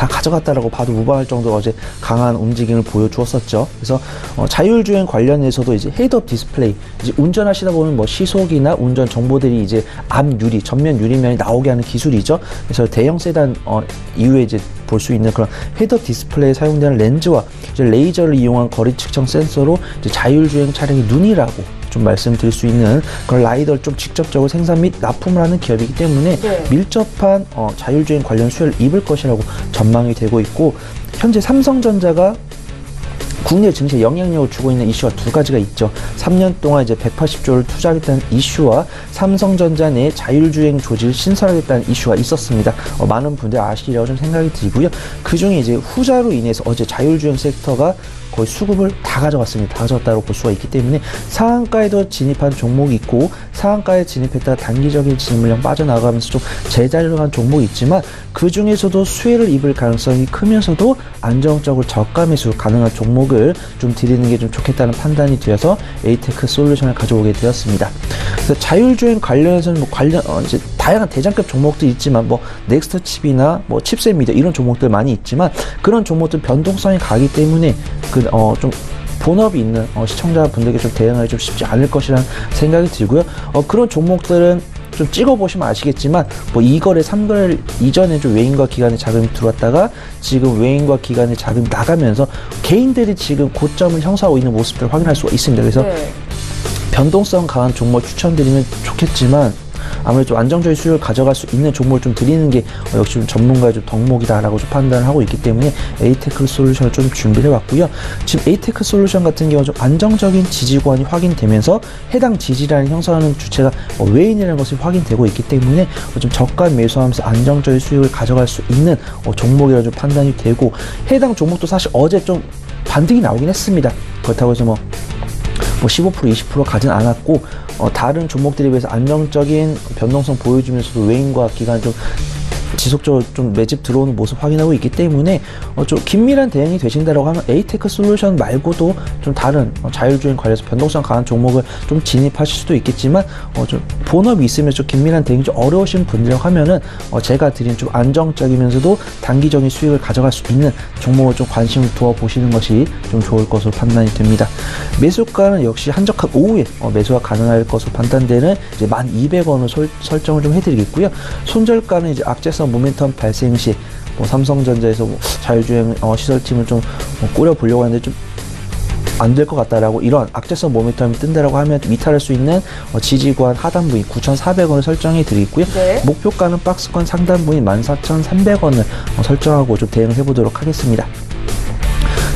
가져갔다라고 봐도 무방할 정도로 어제 강한 움직임을 보여주었었죠. 그래서 자율주행 관련해서도 이제 헤드업 디스플레이, 이제 운전하시다 보면 뭐 시속이나 운전 정보들이 이제 앞 유리, 전면 유리면이 나오게 하는 기술이죠. 그래서 대형 세단 이후에 이제 볼 수 있는 그런 헤드업 디스플레이에 사용되는 렌즈와 이제 레이저를 이용한 거리 측정 센서로 이제 자율주행 차량의 눈이라고 좀 말씀드릴 수 있는 그런 라이더를 좀 직접적으로 생산 및 납품을 하는 기업이기 때문에 네. 밀접한 자율주행 관련 수혜를 입을 것이라고 전망이 되고 있고, 현재 삼성전자가 국내 증시에 영향력을 주고 있는 이슈가 두 가지가 있죠. 3년 동안 이제 180조를 투자하겠다는 이슈와 삼성전자 내 자율주행 조직을 신설하겠다는 이슈가 있었습니다. 많은 분들 아시리라고 좀 생각이 들고요. 그 중에 이제 후자로 인해서 어제 자율주행 섹터가 거의 수급을 다 가져갔습니다. 다 가져갔다고 볼 수가 있기 때문에 상한가에도 진입한 종목이 있고, 상한가에 진입했다가 단기적인 진입물량 빠져나가면서 좀 제자리로 간 종목이 있지만, 그 중에서도 수혜를 입을 가능성이 크면서도 안정적으로 저가 매수 가능한 종목을 좀 드리는 게 좀 좋겠다는 판단이 되어서 에이테크 솔루션을 가져오게 되었습니다. 그래서 자율주행 관련해서는 이제 다양한 대장급 종목들이 있지만, 뭐 넥스트 칩이나 뭐 칩셋 미디어 이런 종목들 많이 있지만, 그런 종목들 변동성이 가기 때문에 좀 본업이 있는 시청자분들에게 좀 대응하기 좀 쉽지 않을 것이라는 생각이 들고요. 그런 종목들은 좀 찍어보시면 아시겠지만, 뭐 2거래, 3거래 이전에 좀 외인과 기관의 자금이 들어왔다가 지금 외인과 기관의 자금이 나가면서 개인들이 지금 고점을 형성하고 있는 모습들을 확인할 수가 있습니다. 그래서 네. 변동성 강한 종목 추천드리면 좋겠지만, 아무래도 좀 안정적인 수익을 가져갈 수 있는 종목을 좀 드리는 게 역시 좀 전문가의 좀 덕목이다라고 좀 판단을 하고 있기 때문에 에이테크 솔루션을 좀 준비를 해왔고요. 지금 에이테크 솔루션 같은 경우는 좀 안정적인 지지권이 확인되면서 해당 지지라인을 형성하는 주체가 외인이라는 것이 확인되고 있기 때문에 좀 저가 매수하면서 안정적인 수익을 가져갈 수 있는 종목이라고 좀 판단이 되고, 해당 종목도 사실 어제 좀 반등이 나오긴 했습니다. 그렇다고 해서 뭐 15% 20% 가진 않았고, 다른 종목들에 비해서 안정적인 변동성 보여주면서도 외인과 기관이 좀 지속적으로 좀 매집 들어오는 모습 확인하고 있기 때문에 좀 긴밀한 대응이 되신다라고 하면 에이테크 솔루션 말고도 좀 다른 자율주행 관련해서 변동성 강한 종목을 좀 진입하실 수도 있겠지만 좀 본업이 있으면 좀 긴밀한 대응이 좀 어려우신 분들이라고 하면은 제가 드린 좀 안정적이면서도 단기적인 수익을 가져갈 수 있는 종목을 좀 관심을 두어 보시는 것이 좀 좋을 것으로 판단이 됩니다. 매수가는 역시 한적한 오후에 매수가 가능할 것으로 판단되는 이제 1,200원을 설정을 좀 해드리겠고요. 손절가는 이제 악재성 모멘텀 발생 시 삼성전자에서 자율주행 시설팀을 좀 꾸려보려고 하는데 좀 안 될 것 같다라고 이런 악재성 모멘텀이 뜬다라고 하면 이탈할 수 있는 지지구간 하단 부위 9,400원을 설정해 드리고요. 네. 목표가는 박스권 상단 부위 14,300원을 설정하고 좀 대응을 해보도록 하겠습니다.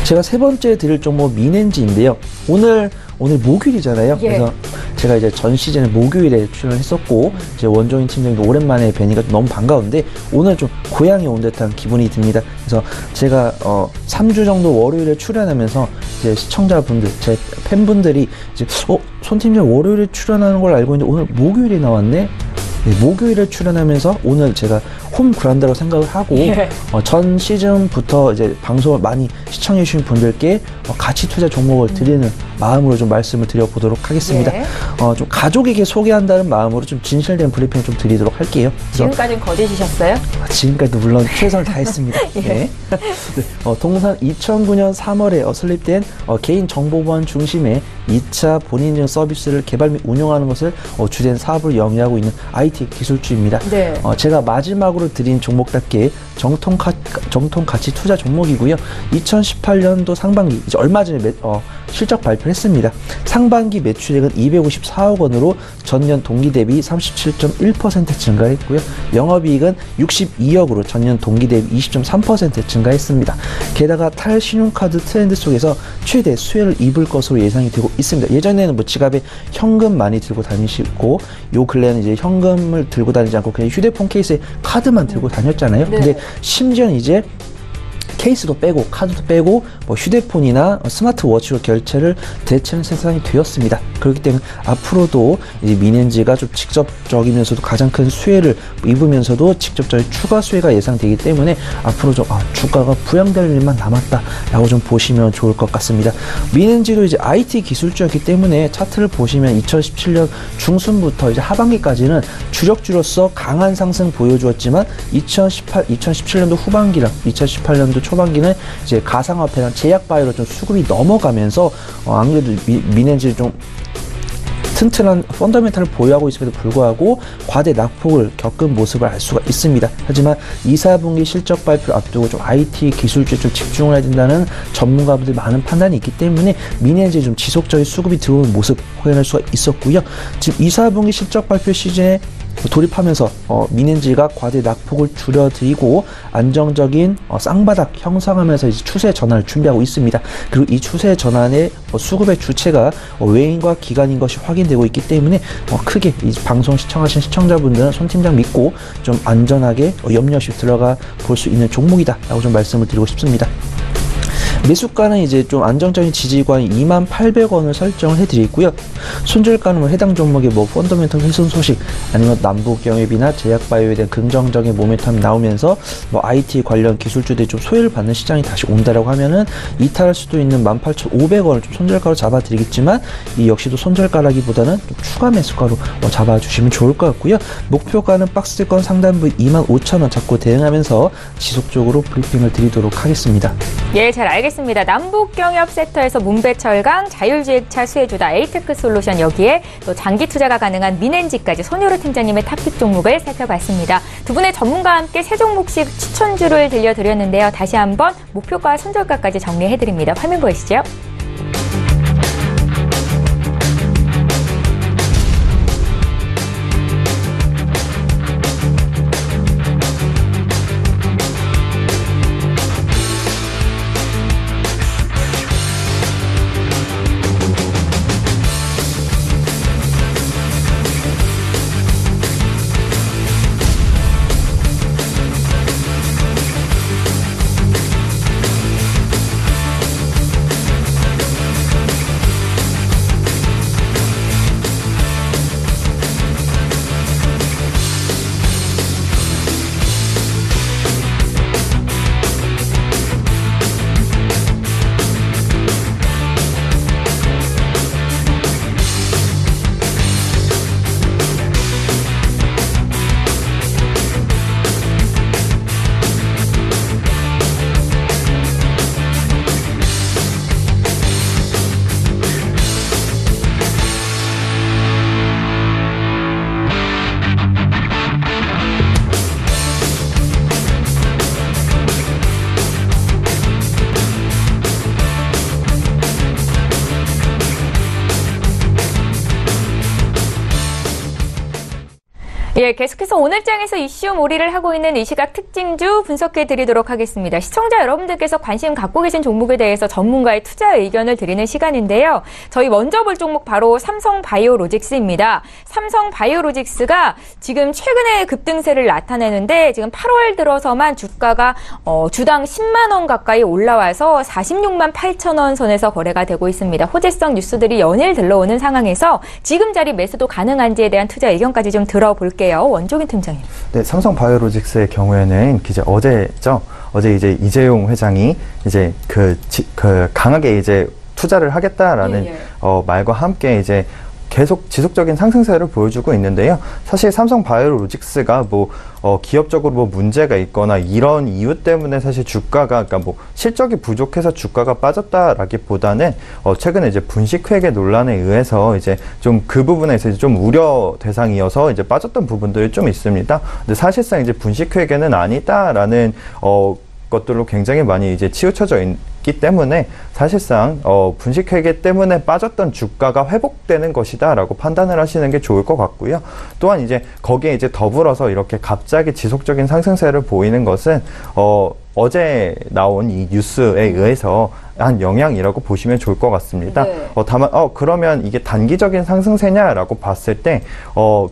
제가 세 번째 드릴 종목 민엔지인데요. 오늘 목요일이잖아요. 예. 그래서 제가 이제 전 시즌에 목요일에 출연을 했었고 이제 원종인 팀장님도 오랜만에 뵈니까 너무 반가운데 오늘 좀 고향에 온 듯한 기분이 듭니다. 그래서 제가 3주 정도 월요일에 출연하면서 이제 시청자분들, 제 팬분들이 이제 손 팀장 월요일에 출연하는 걸 알고 있는데 오늘 목요일에 나왔네. 네, 목요일에 출연하면서 오늘 제가 홈 그라운드라고 생각을 하고 예. 전 시즌부터 이제 방송을 많이 시청해 주신 분들께 가치 투자 종목을 드리는 마음으로 좀 말씀을 드려보도록 하겠습니다. 예. 좀 가족에게 소개한다는 마음으로 좀 진실된 브리핑을 좀 드리도록 할게요. 지금까지는 거짓이셨어요? 지금까지도 물론 최선을 다했습니다. 예. 네. 동산 2009년 3월에 설립된 개인정보보안 중심의 2차 본인인증 서비스를 개발 및 운영하는 것을 주된 사업을 영위하고 있는 IT 기술주입니다. 네. 제가 마지막으로 드린 종목답게 정통 가치 투자 종목이고요. 2018년도 상반기 이제 얼마 전에 실적 발표를 했습니다. 상반기 매출액은 254억 원으로 전년 동기 대비 37.1% 증가했고요. 영업이익은 62억으로 전년 동기 대비 20.3% 증가했습니다. 게다가 탈신용카드 트렌드 속에서 최대 수혜를 입을 것으로 예상이 되고 있습니다. 예전에는 지갑에 현금 많이 들고 다니시고 요 근래는 이제 현금을 들고 다니지 않고 그냥 휴대폰 케이스에 카드만 들고 다녔잖아요. 네. 근데 심지어는 이제 케이스도 빼고 카드도 빼고 휴대폰이나 스마트워치로 결제를 대체하는 세상이 되었습니다. 그렇기 때문에 앞으로도 이제 민엔지가 좀 직접적이면서도 가장 큰 수혜를 입으면서도 직접적인 추가 수혜가 예상되기 때문에 앞으로 좀 주가가 부양될 일만 남았다라고 좀 보시면 좋을 것 같습니다. 민엔지도 이제 IT 기술주였기 때문에 차트를 보시면 2017년 중순부터 이제 하반기까지는 주력주로서 강한 상승 보여주었지만 2017년도 후반기랑 2018년도 초반기는 이제 가상화폐랑 제약바이오로 좀 수급이 넘어가면서 안 그래도 민엔지를 좀 튼튼한 펀더멘탈을 보유하고 있음에도 불구하고 과대 낙폭을 겪은 모습을 알 수가 있습니다. 하지만 2, 4분기 실적 발표를 앞두고 좀 IT 기술주에 좀 집중을 해야 된다는 전문가분들 많은 판단이 있기 때문에 민엔지에 좀 지속적인 수급이 들어오는 모습 확인할 수가 있었고요. 지금 2, 4분기 실적 발표 시즌에 돌입하면서 민엔지가 과대 낙폭을 줄여들이고 안정적인 쌍바닥 형성하면서 이제 추세 전환을 준비하고 있습니다. 그리고 이 추세 전환의 수급의 주체가 외인과 기관인 것이 확인되고 있기 때문에 크게 이 방송 시청하신 시청자분들은 손 팀장 믿고 좀 안전하게 염려 없이 들어가 볼 수 있는 종목이다라고 좀 말씀을 드리고 싶습니다. 매수가는 이제 좀 안정적인 지지구간 28,000원을 설정을 해드리고요. 손절가는 해당 종목의 펀더멘털 훼손 소식 아니면 남북경협이나 제약바이오에 대한 긍정적인 모멘텀이 나오면서 IT 관련 기술주들이 좀 소외를 받는 시장이 다시 온다라고 하면은 이탈할 수도 있는 18,500원을 좀 손절가로 잡아드리겠지만 이 역시도 손절가라기보다는 좀 추가 매수가로 잡아주시면 좋을 것 같고요. 목표가는 박스권 상단부 25,000원 잡고 대응하면서 지속적으로 브리핑을 드리도록 하겠습니다. 예, 잘 알겠습니다. 남북경협 섹터에서 문배철강, 자율주행차 수혜주다 에이테크 솔루션 여기에 또 장기 투자가 가능한 민엔지까지 손효로 팀장님의 탑픽 종목을 살펴봤습니다. 두 분의 전문가와 함께 세 종목씩 추천주를 들려드렸는데요. 다시 한번 목표가 손절가까지 정리해드립니다. 화면 보이시죠? 예, 계속해서 오늘장에서 이슈 몰이를 하고 있는 이 시각 특징주 분석해 드리도록 하겠습니다. 시청자 여러분들께서 관심 갖고 계신 종목에 대해서 전문가의 투자 의견을 드리는 시간인데요. 저희 먼저 볼 종목 바로 삼성바이오로직스입니다. 삼성바이오로직스가 지금 최근에 급등세를 나타내는데 지금 8월 들어서만 주가가 주당 10만 원 가까이 올라와서 46만 8천 원 선에서 거래가 되고 있습니다. 호재성 뉴스들이 연일 들러오는 상황에서 지금 자리 매수도 가능한지에 대한 투자 의견까지 좀 들어볼게요. 원종인 팀장님. 네, 삼성바이오로직스의 경우에는 어제죠. 어제 이제 이재용 회장이 이제 강하게 이제 투자를 하겠다라는 말과 함께 이제 계속 지속적인 상승세를 보여주고 있는데요. 사실 삼성바이오로직스가 기업적으로 문제가 있거나 이런 이유 때문에 사실 주가가 실적이 부족해서 주가가 빠졌다라기보다는 최근에 이제 분식회계 논란에 의해서 이제 좀 그 부분에서 이제 좀 우려 대상이어서 이제 빠졌던 부분들이 좀 있습니다. 근데 사실상 이제 분식회계는 아니다라는 것들로 굉장히 많이 이제 치우쳐져 있기 때문에 사실상 분식회계 때문에 빠졌던 주가가 회복되는 것이다라고 판단을 하시는 게 좋을 것 같고요. 또한 이제 거기에 이제 더불어서 이렇게 갑자기 지속적인 상승세를 보이는 것은 어제 나온 이 뉴스에 의해서 한 영향이라고 보시면 좋을 것 같습니다. 네. 다만 그러면 이게 단기적인 상승세냐라고 봤을 때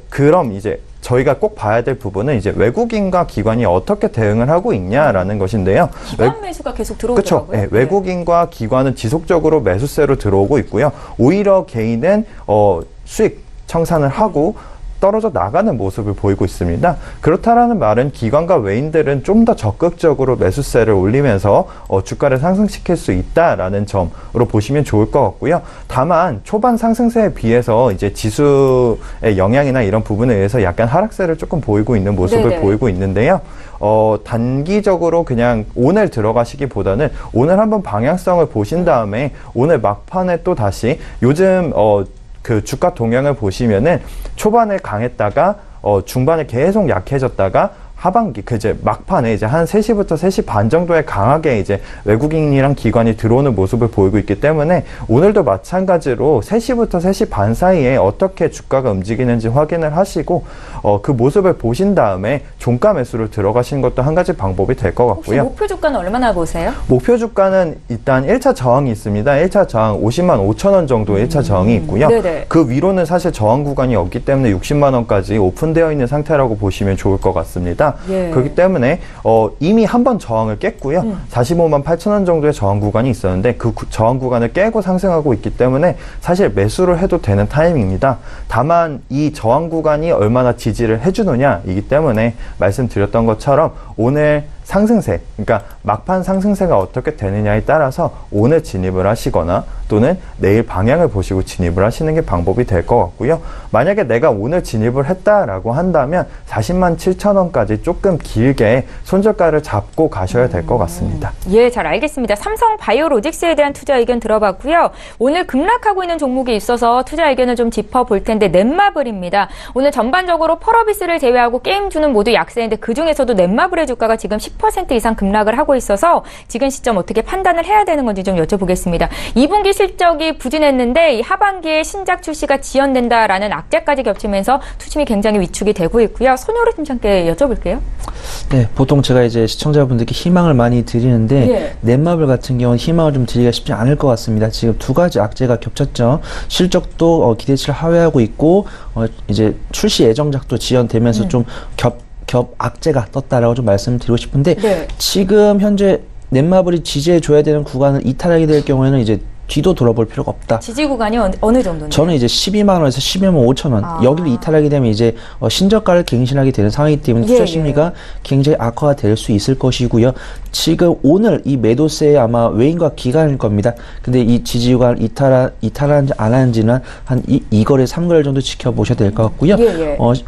그럼 이제 저희가 꼭 봐야 될 부분은 이제 외국인과 기관이 어떻게 대응을 하고 있냐라는 것인데요. 기관 매수가 계속 들어오더라고요. 그렇죠. 네, 외국인과 기관은 지속적으로 매수세로 들어오고 있고요. 오히려 개인은 수익 청산을 하고 떨어져 나가는 모습을 보이고 있습니다. 그렇다라는 말은 기관과 외인들은 좀 더 적극적으로 매수세를 올리면서 주가를 상승시킬 수 있다라는 점으로 보시면 좋을 것 같고요. 다만 초반 상승세에 비해서 이제 지수의 영향이나 이런 부분에 의해서 약간 하락세를 조금 보이고 있는 모습을 네네. 보이고 보이고 있는데요. 단기적으로 그냥 오늘 들어가시기보다는 오늘 한번 방향성을 보신 다음에 오늘 막판에 또 다시 요즘 그 주가 동향을 보시면은 초반에 강했다가 중반에 계속 약해졌다가 하반기 이제 막판에 이제 한 3시부터 3시 반 정도에 강하게 이제 외국인이랑 기관이 들어오는 모습을 보이고 있기 때문에 오늘도 마찬가지로 3시부터 3시 반 사이에 어떻게 주가가 움직이는지 확인을 하시고 그 모습을 보신 다음에 종가 매수를 들어가시는 것도 한 가지 방법이 될 것 같고요. 혹시 목표 주가는 얼마나 보세요? 목표 주가는 일단 1차 저항이 있습니다. 1차 저항 50만 5천 원 정도 1차 저항이 있고요. 네네. 그 위로는 사실 저항 구간이 없기 때문에 60만 원까지 오픈되어 있는 상태라고 보시면 좋을 것 같습니다. 예. 그렇기 때문에 이미 한 번 저항을 깼고요. 45만 8천 원 정도의 저항 구간이 있었는데 그 저항 구간을 깨고 상승하고 있기 때문에 사실 매수를 해도 되는 타이밍입니다. 다만 이 저항 구간이 얼마나 지지를 해주느냐이기 때문에 말씀드렸던 것처럼 오늘 상승세, 그러니까 막판 상승세가 어떻게 되느냐에 따라서 오늘 진입을 하시거나 또는 내일 방향을 보시고 진입을 하시는 게 방법이 될 것 같고요. 만약에 내가 오늘 진입을 했다라고 한다면 40만 7천 원까지 조금 길게 손절가를 잡고 가셔야 될 것 같습니다. 예, 잘 알겠습니다. 삼성바이오로직스에 대한 투자 의견 들어봤고요. 오늘 급락하고 있는 종목이 있어서 투자 의견을 좀 짚어볼 텐데 넷마블입니다. 오늘 전반적으로 펄어비스를 제외하고 게임주는 모두 약세인데 그중에서도 넷마블의 주가가 지금 10% 이상 급락을 하고 있어서 지금 시점 어떻게 판단을 해야 되는 건지 좀 여쭤보겠습니다. 2분기 실적이 부진했는데 이 하반기에 신작 출시가 지연된다라는 악재까지 겹치면서 투심이 굉장히 위축이 되고 있고요. 손효로 팀장께 여쭤볼게요. 네, 보통 제가 이제 시청자분들께 희망을 많이 드리는데 예. 넷마블 같은 경우는 희망을 좀 드리기가 쉽지 않을 것 같습니다. 지금 두 가지 악재가 겹쳤죠. 실적도 기대치를 하회하고 있고 이제 출시 예정작도 지연되면서 좀 겹 악재가 떴다라고 좀 말씀드리고 싶은데 네. 지금 현재 넷마블이 지지해줘야 되는 구간을 이탈하게 될 경우에는 이제 뒤도 돌아볼 필요가 없다. 지지 구간이 어느 정도인가요? 저는 이제 12만 원에서 12만 5천 원 여기를 이탈하게 되면 이제 신저가를 갱신하게 되는 상황이기 때문에 투자 심리가 굉장히 악화가 될 수 있을 것이고요. 지금 오늘 이 매도세에 아마 외인과 기관일 겁니다. 근데 이 지지 구간 이탈하는지 안 하는지는 한 2거래 3거래 정도 지켜보셔야 될 것 같고요.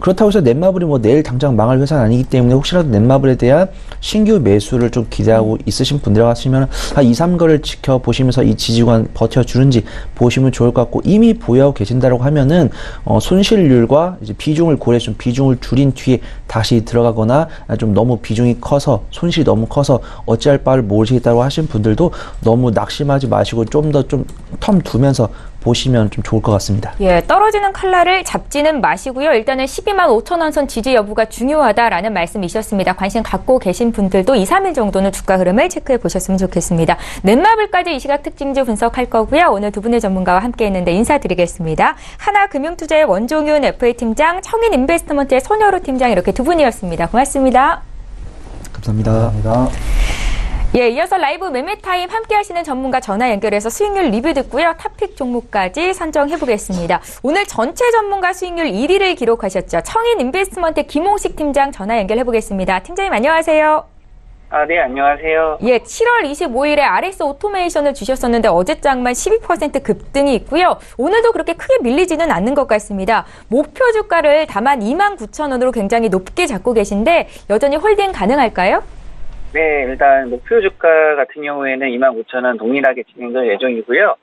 그렇다고 해서 넷마블이 뭐 내일 당장 망할 회사는 아니기 때문에 혹시라도 넷마블에 대한 신규 매수를 좀 기대하고 있으신 분들 같으면 한 2, 3거래를 지켜보시면서 이 지지 구간 버텨주는지 보시면 좋을 것 같고 이미 보유하고 계신다고 하면은 손실률과 이제 비중을 고려해서 좀 비중을 줄인 뒤에 다시 들어가거나 좀 너무 비중이 커서 손실이 너무 커서 어찌할 바를 모르시겠다고 하신 분들도 너무 낙심하지 마시고 좀 더 텀 두면서 보시면 좀 좋을 것 같습니다. 예, 떨어지는 칼날을 잡지는 마시고요. 일단은 12만 5천 원 선 지지 여부가 중요하다라는 말씀이셨습니다. 관심 갖고 계신 분들도 2, 3일 정도는 주가 흐름을 체크해 보셨으면 좋겠습니다. 넷마블까지 이 시각 특징주 분석할 거고요. 오늘 두 분의 전문가와 함께했는데 인사드리겠습니다. 하나금융투자의 원종윤 FA 팀장, 청인인베스트먼트의 손여루 팀장 이렇게 두 분이었습니다. 고맙습니다. 감사합니다. 예, 이어서 라이브 매매타임 함께 하시는 전문가 전화 연결해서 수익률 리뷰 듣고요. 탑픽 종목까지 선정해보겠습니다. 오늘 전체 전문가 수익률 1위를 기록하셨죠. 청인인베스트먼트 김홍식 팀장 전화 연결해보겠습니다. 팀장님 안녕하세요. 네, 안녕하세요. 예, 7월 25일에 RS 오토메이션을 주셨었는데 어제장만 12% 급등이 있고요. 오늘도 그렇게 크게 밀리지는 않는 것 같습니다. 목표 주가를 다만 29,000원으로 굉장히 높게 잡고 계신데 여전히 홀딩 가능할까요? 네, 일단 목표 주가 같은 경우에는 25,000원 동일하게 진행될 예정이고요.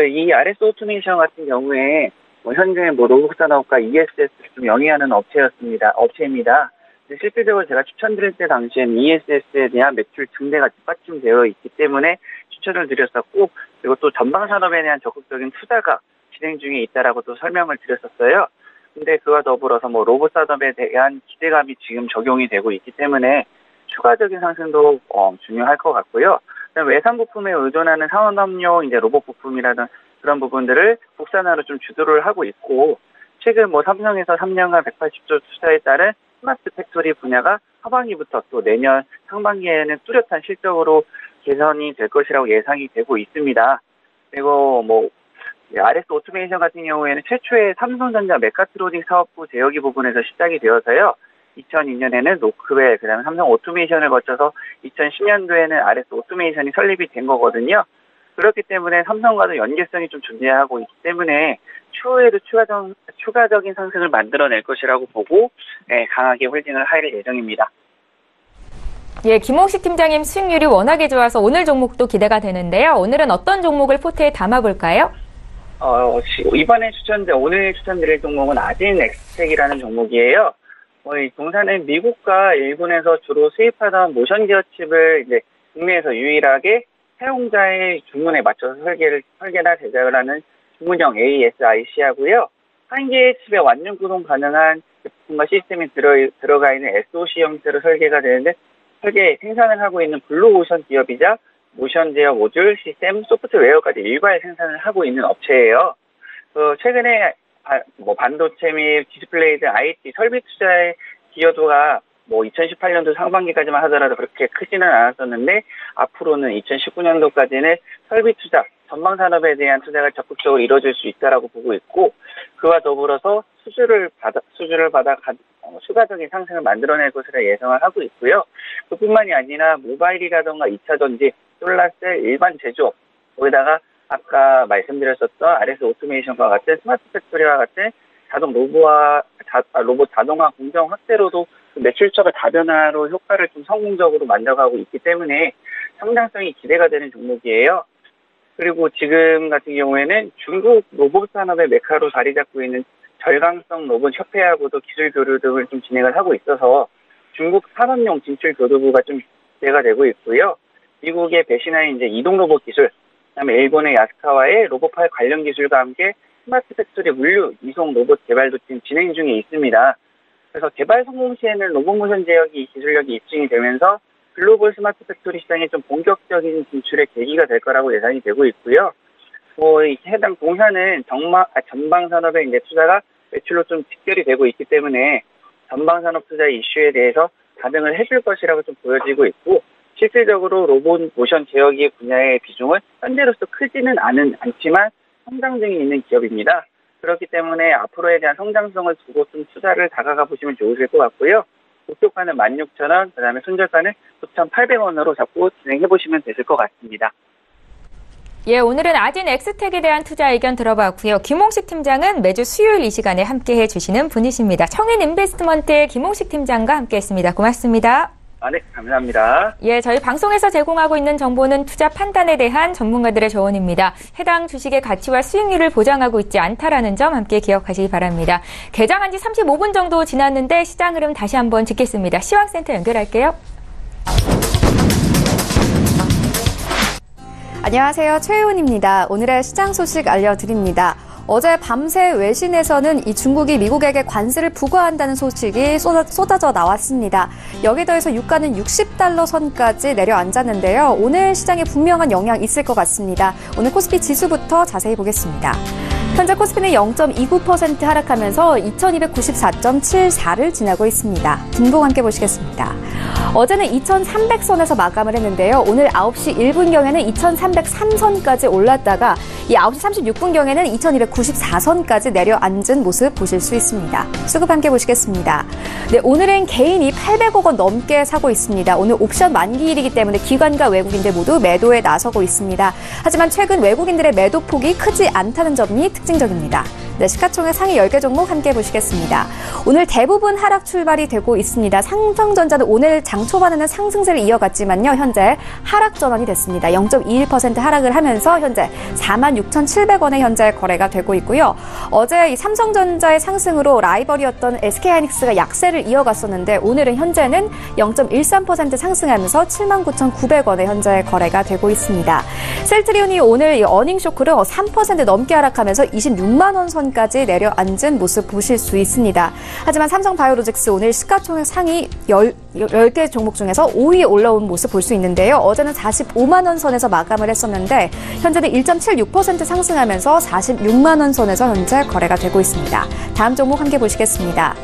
이 RS 오토메이션 같은 경우에 현재 로봇산업과 ESS를 좀 영위하는 업체입니다. 실질적으로 제가 추천드릴 때 당시엔 ESS에 대한 매출 증대가 뒷받침되어 있기 때문에 추천을 드렸었고, 그리고 또 전방산업에 대한 적극적인 투자가 진행 중에 있다라고 또 설명을 드렸었어요. 근데 그와 더불어서 로봇산업에 대한 기대감이 지금 적용이 되고 있기 때문에 추가적인 상승도 중요할 것 같고요. 외산 부품에 의존하는 산업용 로봇 부품이라든 그런 부분들을 국산화로 좀 주도를 하고 있고, 최근 삼성에서 3년간 180조 투자에 따른 스마트 팩토리 분야가 하반기부터 또 내년 상반기에는 뚜렷한 실적으로 개선이 될 것이라고 예상이 되고 있습니다. 그리고 RS 오토메이션 같은 경우에는 최초의 삼성전자 메카트로닉 사업부 제어기 부분에서 시작이 되어서요. 2002년에는 노크웰, 그다음에 삼성 오토메이션을 거쳐서 2010년도에는 RS 오토메이션이 설립이 된 거거든요. 그렇기 때문에 삼성과도 연계성이 좀 존재하고 있기 때문에 추후에도 추가적인 상승을 만들어낼 것이라고 보고 강하게 홀딩을 할 예정입니다. 예, 김홍식 팀장님 수익률이 워낙에 좋아서 오늘 종목도 기대가 되는데요. 오늘은 어떤 종목을 포트에 담아볼까요? 이번에 오늘 추천드릴 종목은 아진 엑스텍이라는 종목이에요. 이 동사는 미국과 일본에서 주로 수입하던 모션 기어 칩을 국내에서 유일하게 사용자의 주문에 맞춰서 설계나 제작을 하는 주문형 ASIC하고요. 한 개의 칩에 완전 구동 가능한 제품과 시스템이 들어가 있는 SoC 형태로 설계가 되는데, 생산을 하고 있는 블루오션 기업이자 모션 제어 모듈, 시스템, 소프트웨어까지 일괄 생산을 하고 있는 업체예요. 최근에 반도체 및 디스플레이 등 IT 설비 투자의 기여도가 2018년도 상반기까지만 하더라도 그렇게 크지는 않았었는데, 앞으로는 2019년도까지는 설비 투자, 전방 산업에 대한 투자가 적극적으로 이루어질 수 있다라고 보고 있고, 그와 더불어서 수주를 받아 추가적인 상승을 만들어낼 것으로 예상을 하고 있고요. 그뿐만이 아니라 모바일이라던가 2차 전지, 솔라셀, 일반 제조업, 거기다가 아까 말씀드렸었던 RS 오토메이션과 같은 스마트 팩토리와 같은 로봇 자동화 공정 확대로도 매출처가 다변화로 효과를 좀 성공적으로 만들어가고 있기 때문에 성장성이 기대가 되는 종목이에요. 그리고 지금 같은 경우에는 중국 로봇 산업의 메카로 자리 잡고 있는 절강성 로봇 협회하고도 기술 교류 등을 좀 진행을 하고 있어서 중국 산업용 진출 교두부가 좀 기대가 되고 있고요. 미국의 배신하의 이동 로봇 기술, 그다음에 일본의 야스카와의 로봇팔 관련 기술과 함께 스마트 팩토리 물류 이송 로봇 개발도 지금 진행 중에 있습니다. 그래서 개발 성공 시에는 로봇 모션 제어기 기술력이 입증이 되면서 글로벌 스마트 팩토리 시장에 좀 본격적인 진출의 계기가 될 거라고 예상이 되고 있고요. 해당 동사는 전방 산업의 투자가 매출로 좀 직결이 되고 있기 때문에 전방 산업 투자 이슈에 대해서 반응을 해줄 것이라고 좀 보여지고 있고, 실질적으로 로봇 모션 제어기 분야의 비중은 현재로서 크지는 않지만 성장중에 있는 기업입니다. 그렇기 때문에 앞으로에 대한 성장성을 두고 좀 투자를 다가가 보시면 좋으실 것 같고요. 목표가는 16,000원, 그다음에 손절가는 9,800원으로 잡고 진행해 보시면 되실 것 같습니다. 예, 오늘은 아진 엑스텍에 대한 투자 의견 들어봤고요. 김홍식 팀장은 매주 수요일 이 시간에 함께해 주시는 분이십니다. 청인인베스트먼트의 김홍식 팀장과 함께했습니다. 고맙습니다. 네, 감사합니다. 예, 저희 방송에서 제공하고 있는 정보는 투자 판단에 대한 전문가들의 조언입니다. 해당 주식의 가치와 수익률을 보장하고 있지 않다라는 점 함께 기억하시기 바랍니다. 개장한 지 35분 정도 지났는데 시장 흐름 다시 한번 짚겠습니다. 시황센터 연결할게요. 안녕하세요. 최혜원입니다. 오늘의 시장 소식 알려드립니다. 어제 밤새 외신에서는 이 중국이 미국에게 관세를 부과한다는 소식이 쏟아져 나왔습니다. 여기에 더해서 유가는 $60 선까지 내려앉았는데요. 오늘 시장에 분명한 영향 있을 것 같습니다. 오늘 코스피 지수부터 자세히 보겠습니다. 현재 코스피는 0.29% 하락하면서 2294.74를 지나고 있습니다. 분봉 함께 보시겠습니다. 어제는 2300선에서 마감을 했는데요. 오늘 9시 1분경에는 2303선까지 올랐다가 이 9시 36분경에는 2294선까지 내려앉은 모습 보실 수 있습니다. 수급 함께 보시겠습니다. 네, 오늘은 개인이 800억 원 넘게 사고 있습니다. 오늘 옵션 만기일이기 때문에 기관과 외국인들 모두 매도에 나서고 있습니다. 하지만 최근 외국인들의 매도 폭이 크지 않다는 점이 특징적입니다. 네, 시가총액 상위 10개 종목 함께 보시겠습니다. 오늘 대부분 하락 출발이 되고 있습니다. 삼성전자는 오늘 장 초반에는 상승세를 이어갔지만요. 현재 하락 전환이 됐습니다. 0.21% 하락을 하면서 현재 46,700원에 현재 거래가 되고 있고요. 어제 이 삼성전자의 상승으로 라이벌이었던 SK하이닉스가 약세를 이어갔었는데 오늘은 현재는 0.13% 상승하면서 79,900원에 현재 거래가 되고 있습니다. 셀트리온이 오늘 이 어닝 쇼크로 3% 넘게 하락하면서 26만 원 선까지 내려앉은 모습 보실 수 있습니다. 하지만 삼성바이오로직스 오늘 시가총액 상위 10개 종목 중에서 5위에 올라온 모습 볼 수 있는데요. 어제는 45만 원 선에서 마감을 했었는데 현재는 1.76% 상승하면서 46만 원 선에서 현재 거래가 되고 있습니다. 다음 종목 함께 보시겠습니다.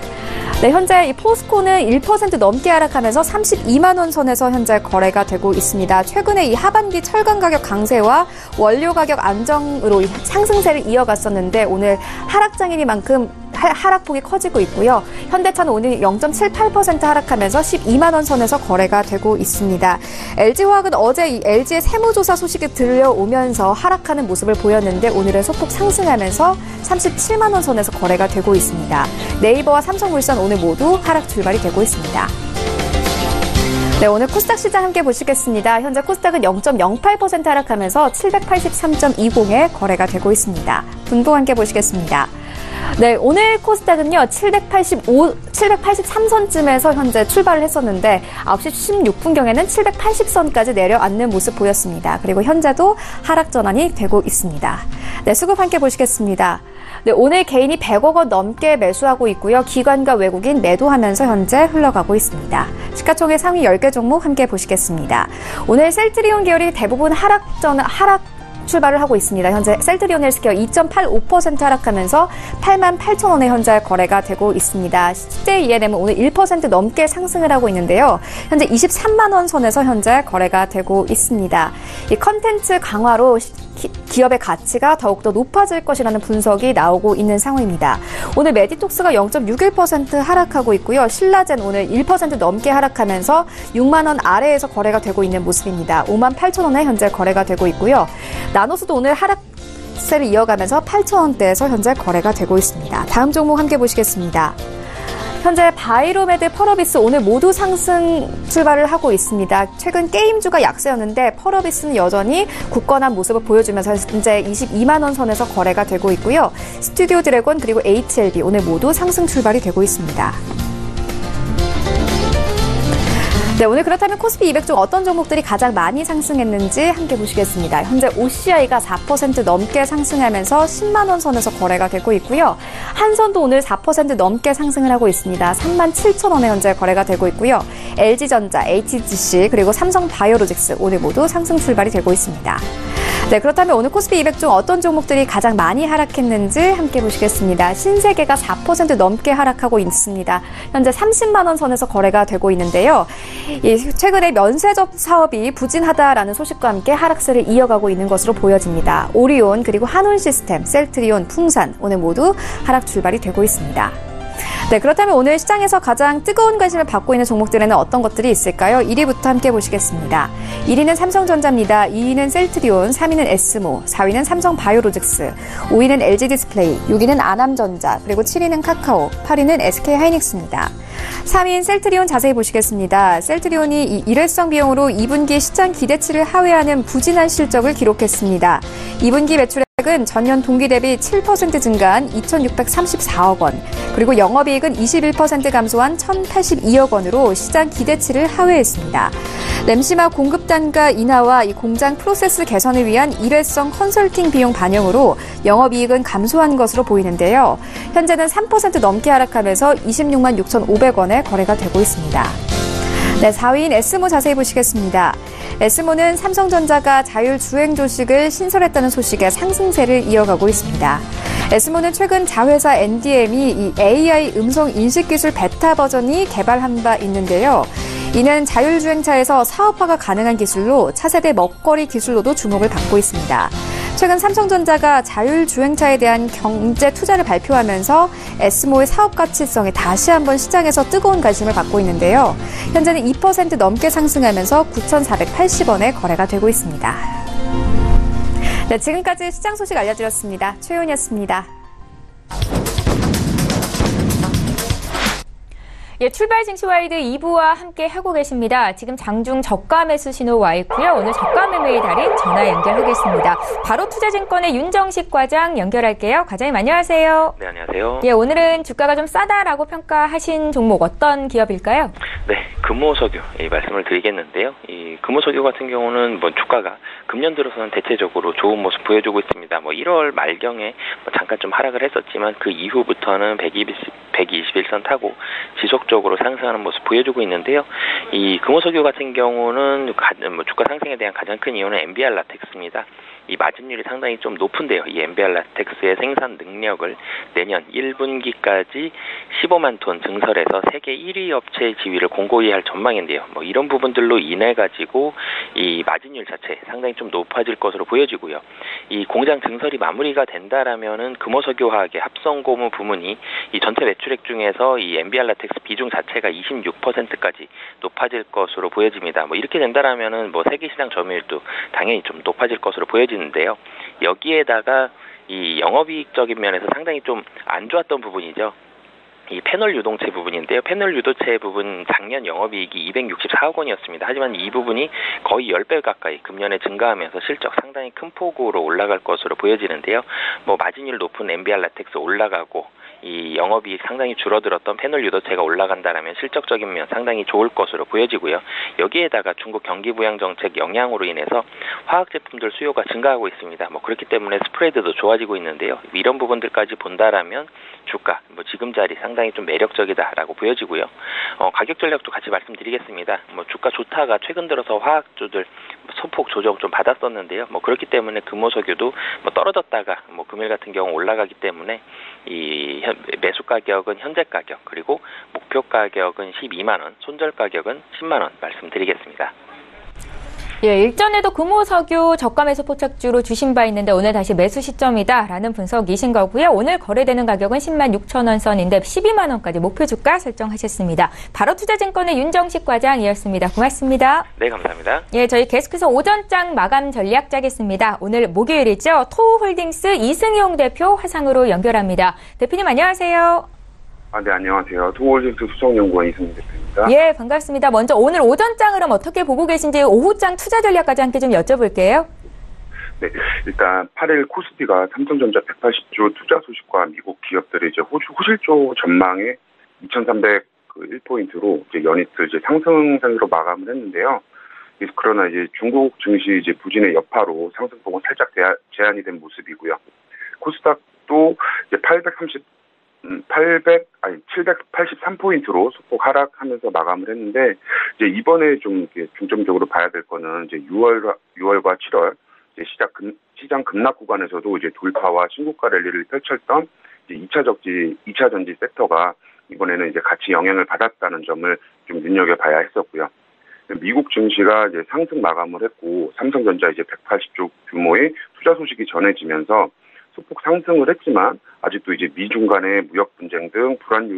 네, 현재 이 포스코는 1% 넘게 하락하면서 32만 원 선에서 현재 거래가 되고 있습니다. 최근에 이 하반기 철강 가격 강세와 원료 가격 안정으로 상승세를 이어갔었는데 오늘 하락장이니만큼 하락폭이 커지고 있고요. 현대차는 오늘 0.78% 하락하면서 12만 원 선에서 거래가 되고 있습니다. LG화학은 어제 이 LG의 세무조사 소식이 들려오면서 하락하는 모습을 보였는데 오늘은 소폭 상승하면서 37만 원 선에서 거래가 되고 있습니다. 네이버와 삼성물산 오늘 모두 하락 출발이 되고 있습니다. 네, 오늘 코스닥 시장 함께 보시겠습니다. 현재 코스닥은 0.08% 하락하면서 783.20에 거래가 되고 있습니다. 분봉 함께 보시겠습니다. 네, 오늘 코스닥은요, 783선쯤에서 현재 출발을 했었는데, 9시 16분경에는 780선까지 내려앉는 모습 보였습니다. 그리고 현재도 하락 전환이 되고 있습니다. 네, 수급 함께 보시겠습니다. 네, 오늘 개인이 100억 원 넘게 매수하고 있고요. 기관과 외국인 매도하면서 현재 흘러가고 있습니다. 시가총액 상위 10개 종목 함께 보시겠습니다. 오늘 셀트리온 계열이 대부분 하락 출발을 하고 있습니다. 현재 셀트리온 헬스케어 2.85% 하락하면서 88,000원에 현재 거래가 되고 있습니다. CJ E&M은 오늘 1% 넘게 상승을 하고 있는데요. 현재 23만 원 선에서 현재 거래가 되고 있습니다. 이 컨텐츠 강화로 기업의 가치가 더욱더 높아질 것이라는 분석이 나오고 있는 상황입니다. 오늘 메디톡스가 0.61% 하락하고 있고요. 신라젠 오늘 1% 넘게 하락하면서 6만 원 아래에서 거래가 되고 있는 모습입니다. 58,000원에 현재 거래가 되고 있고요. 나노스도 오늘 하락세를 이어가면서 8,000원대에서 현재 거래가 되고 있습니다. 다음 종목 함께 보시겠습니다. 현재 바이로메드, 펄어비스 오늘 모두 상승 출발을 하고 있습니다. 최근 게임주가 약세였는데 펄어비스는 여전히 굳건한 모습을 보여주면서 현재 22만 원 선에서 거래가 되고 있고요. 스튜디오 드래곤 그리고 HLB 오늘 모두 상승 출발이 되고 있습니다. 네, 오늘 그렇다면 코스피 200 중 어떤 종목들이 가장 많이 상승했는지 함께 보시겠습니다. 현재 OCI가 4% 넘게 상승하면서 10만 원 선에서 거래가 되고 있고요. 한선도 오늘 4% 넘게 상승을 하고 있습니다. 37,000원에 현재 거래가 되고 있고요. LG전자, HGC 그리고 삼성바이오로직스 오늘 모두 상승 출발이 되고 있습니다. 네, 그렇다면 오늘 코스피 200 중 어떤 종목들이 가장 많이 하락했는지 함께 보시겠습니다. 신세계가 4% 넘게 하락하고 있습니다. 현재 30만 원 선에서 거래가 되고 있는데요. 최근에 면세점 사업이 부진하다라는 소식과 함께 하락세를 이어가고 있는 것으로 보여집니다. 오리온 그리고 한온시스템, 셀트리온, 풍산 오늘 모두 하락 출발이 되고 있습니다. 네, 그렇다면 오늘 시장에서 가장 뜨거운 관심을 받고 있는 종목들에는 어떤 것들이 있을까요? 1위부터 함께 보시겠습니다. 1위는 삼성전자입니다. 2위는 셀트리온, 3위는 에스모, 4위는 삼성바이오로직스, 5위는 LG디스플레이, 6위는 아남전자, 그리고 7위는 카카오, 8위는 SK하이닉스입니다. 3위인 셀트리온 자세히 보시겠습니다. 셀트리온이 일회성 비용으로 2분기 시장 기대치를 하회하는 부진한 실적을 기록했습니다. 2분기 매출에 은 전년 동기 대비 7% 증가한 2,634억 원, 그리고 영업이익은 21% 감소한 1,082억 원으로 시장 기대치를 하회했습니다. 램시마 공급 단가 인하와 이 공장 프로세스 개선을 위한 일회성 컨설팅 비용 반영으로 영업이익은 감소한 것으로 보이는데요. 현재는 3% 넘게 하락하면서 26만 6,500원에 거래가 되고 있습니다. 네, 4위인 에스모 자세히 보시겠습니다. 에스모는 삼성전자가 자율주행 조직을 신설했다는 소식에 상승세를 이어가고 있습니다. 에스모는 최근 자회사 NDM이 이 AI 음성 인식 기술 베타 버전이 개발한 바 있는데요. 이는 자율주행차에서 사업화가 가능한 기술로 차세대 먹거리 기술로도 주목을 받고 있습니다. 최근 삼성전자가 자율주행차에 대한 경제 투자를 발표하면서 에스모의 사업 가치성이 다시 한번 시장에서 뜨거운 관심을 받고 있는데요. 현재는 2% 넘게 상승하면서 9,480원에 거래가 되고 있습니다. 네, 지금까지 시장 소식 알려드렸습니다. 최윤이었습니다. 예, 출발 증시와이드 2부와 함께 하고 계십니다. 지금 장중 저가 매수 신호 와 있고요. 오늘 저가 매매의 달인 전화 연결하겠습니다. 바로 투자증권의 윤정식 과장 연결할게요. 과장님 안녕하세요. 네, 안녕하세요. 예, 오늘은 주가가 좀 싸다라고 평가하신 종목 어떤 기업일까요? 네, 금호석유 말씀을 드리겠는데요. 이 금호석유 같은 경우는 주가가 금년 들어서는 대체적으로 좋은 모습 보여주고 있습니다. 1월 말경에 잠깐 좀 하락을 했었지만 그 이후부터는 121선 타고 지속적으로 상승하는 모습 보여주고 있는데요. 이 금호석유 같은 경우는 주가 상승에 대한 가장 큰 이유는 엔비알 라텍스입니다. 이 마진율이 상당히 좀 높은데요. 이 엔비알 라텍스의 생산 능력을 내년 1분기까지 15만 톤 증설해서 세계 1위 업체의 지위를 공고히 할 전망인데요. 이런 부분들로 인해 가지고 이 마진율 자체 상당히 좀 높아질 것으로 보여지고요. 이 공장 증설이 마무리가 된다라면은 금호석유화학의 합성 고무 부문이 이 전체 매출액 중에서 이 엔비알 라텍스 비중 자체가 26%까지 높아질 것으로 보여집니다. 이렇게 된다라면은 세계 시장 점유율도 당연히 좀 높아질 것으로 보여지는데요. 여기에다가 이 영업이익적인 면에서 상당히 좀 안 좋았던 부분이죠. 이 패널 유동체 부분인데요. 패널 유도체 부분 작년 영업이익이 264억 원이었습니다. 하지만 이 부분이 거의 10배 가까이 금년에 증가하면서 실적 상당히 큰 폭으로 올라갈 것으로 보여지는데요. 마진율 높은 엔비알 라텍스 올라가고 이 영업이익 상당히 줄어들었던 패널 유도체가 올라간다라면 실적적인 면 상당히 좋을 것으로 보여지고요. 여기에다가 중국 경기 부양 정책 영향으로 인해서 화학 제품들 수요가 증가하고 있습니다. 그렇기 때문에 스프레드도 좋아지고 있는데요. 이런 부분들까지 본다라면 주가 지금 자리 상당히 좀 매력적이다라고 보여지고요. 가격 전략도 같이 말씀드리겠습니다. 주가 좋다가 최근 들어서 화학주들 소폭 조정 좀 받았었는데요. 그렇기 때문에 금호석유도 떨어졌다가 금일 같은 경우 올라가기 때문에 이 매수 가격은 현재 가격, 그리고 목표 가격은 12만 원, 손절 가격은 10만 원 말씀드리겠습니다. 예, 일전에도 금호석유 저가 매수 포착주로 주신 바 있는데 오늘 다시 매수 시점이다라는 분석이신 거고요. 오늘 거래되는 가격은 10만 6천 원 선인데 12만 원까지 목표 주가 설정하셨습니다. 바로 투자증권의 윤정식 과장이었습니다. 고맙습니다. 네, 감사합니다. 예, 저희 계속해서 오전장 마감 전략 짜겠습니다. 오늘 목요일이죠. 토우홀딩스 이승용 대표 화상으로 연결합니다. 대표님 안녕하세요. 네, 안녕하세요. 토우홀딩스 수석연구원 이승용 대표입니다. 예, 반갑습니다. 먼저 오늘 오전장을 어떻게 보고 계신지 오후장 투자 전략까지 함께 좀 여쭤볼게요. 네, 일단 8일 코스피가 삼성전자 180조 투자 소식과 미국 기업들의 호실조 전망에 2,301포인트로 연이틀 상승세로 마감을 했는데요. 그러나 중국 증시 부진의 여파로 상승폭은 살짝 제한이 된 모습이고요. 코스닥도 783포인트로 소폭 하락하면서 마감을 했는데, 이번에 좀 중점적으로 봐야 될 거는 6월과 7월 시장 급락 구간에서도 돌파와 신고가 랠리를 펼쳤던 2차 전지 섹터가 이번에는 같이 영향을 받았다는 점을 좀 눈여겨봐야 했었고요. 미국 증시가 상승 마감을 했고, 삼성전자 180조 규모의 투자 소식이 전해지면서 소폭 상승을 했지만 아직도 미중 간의 무역 분쟁 등 불안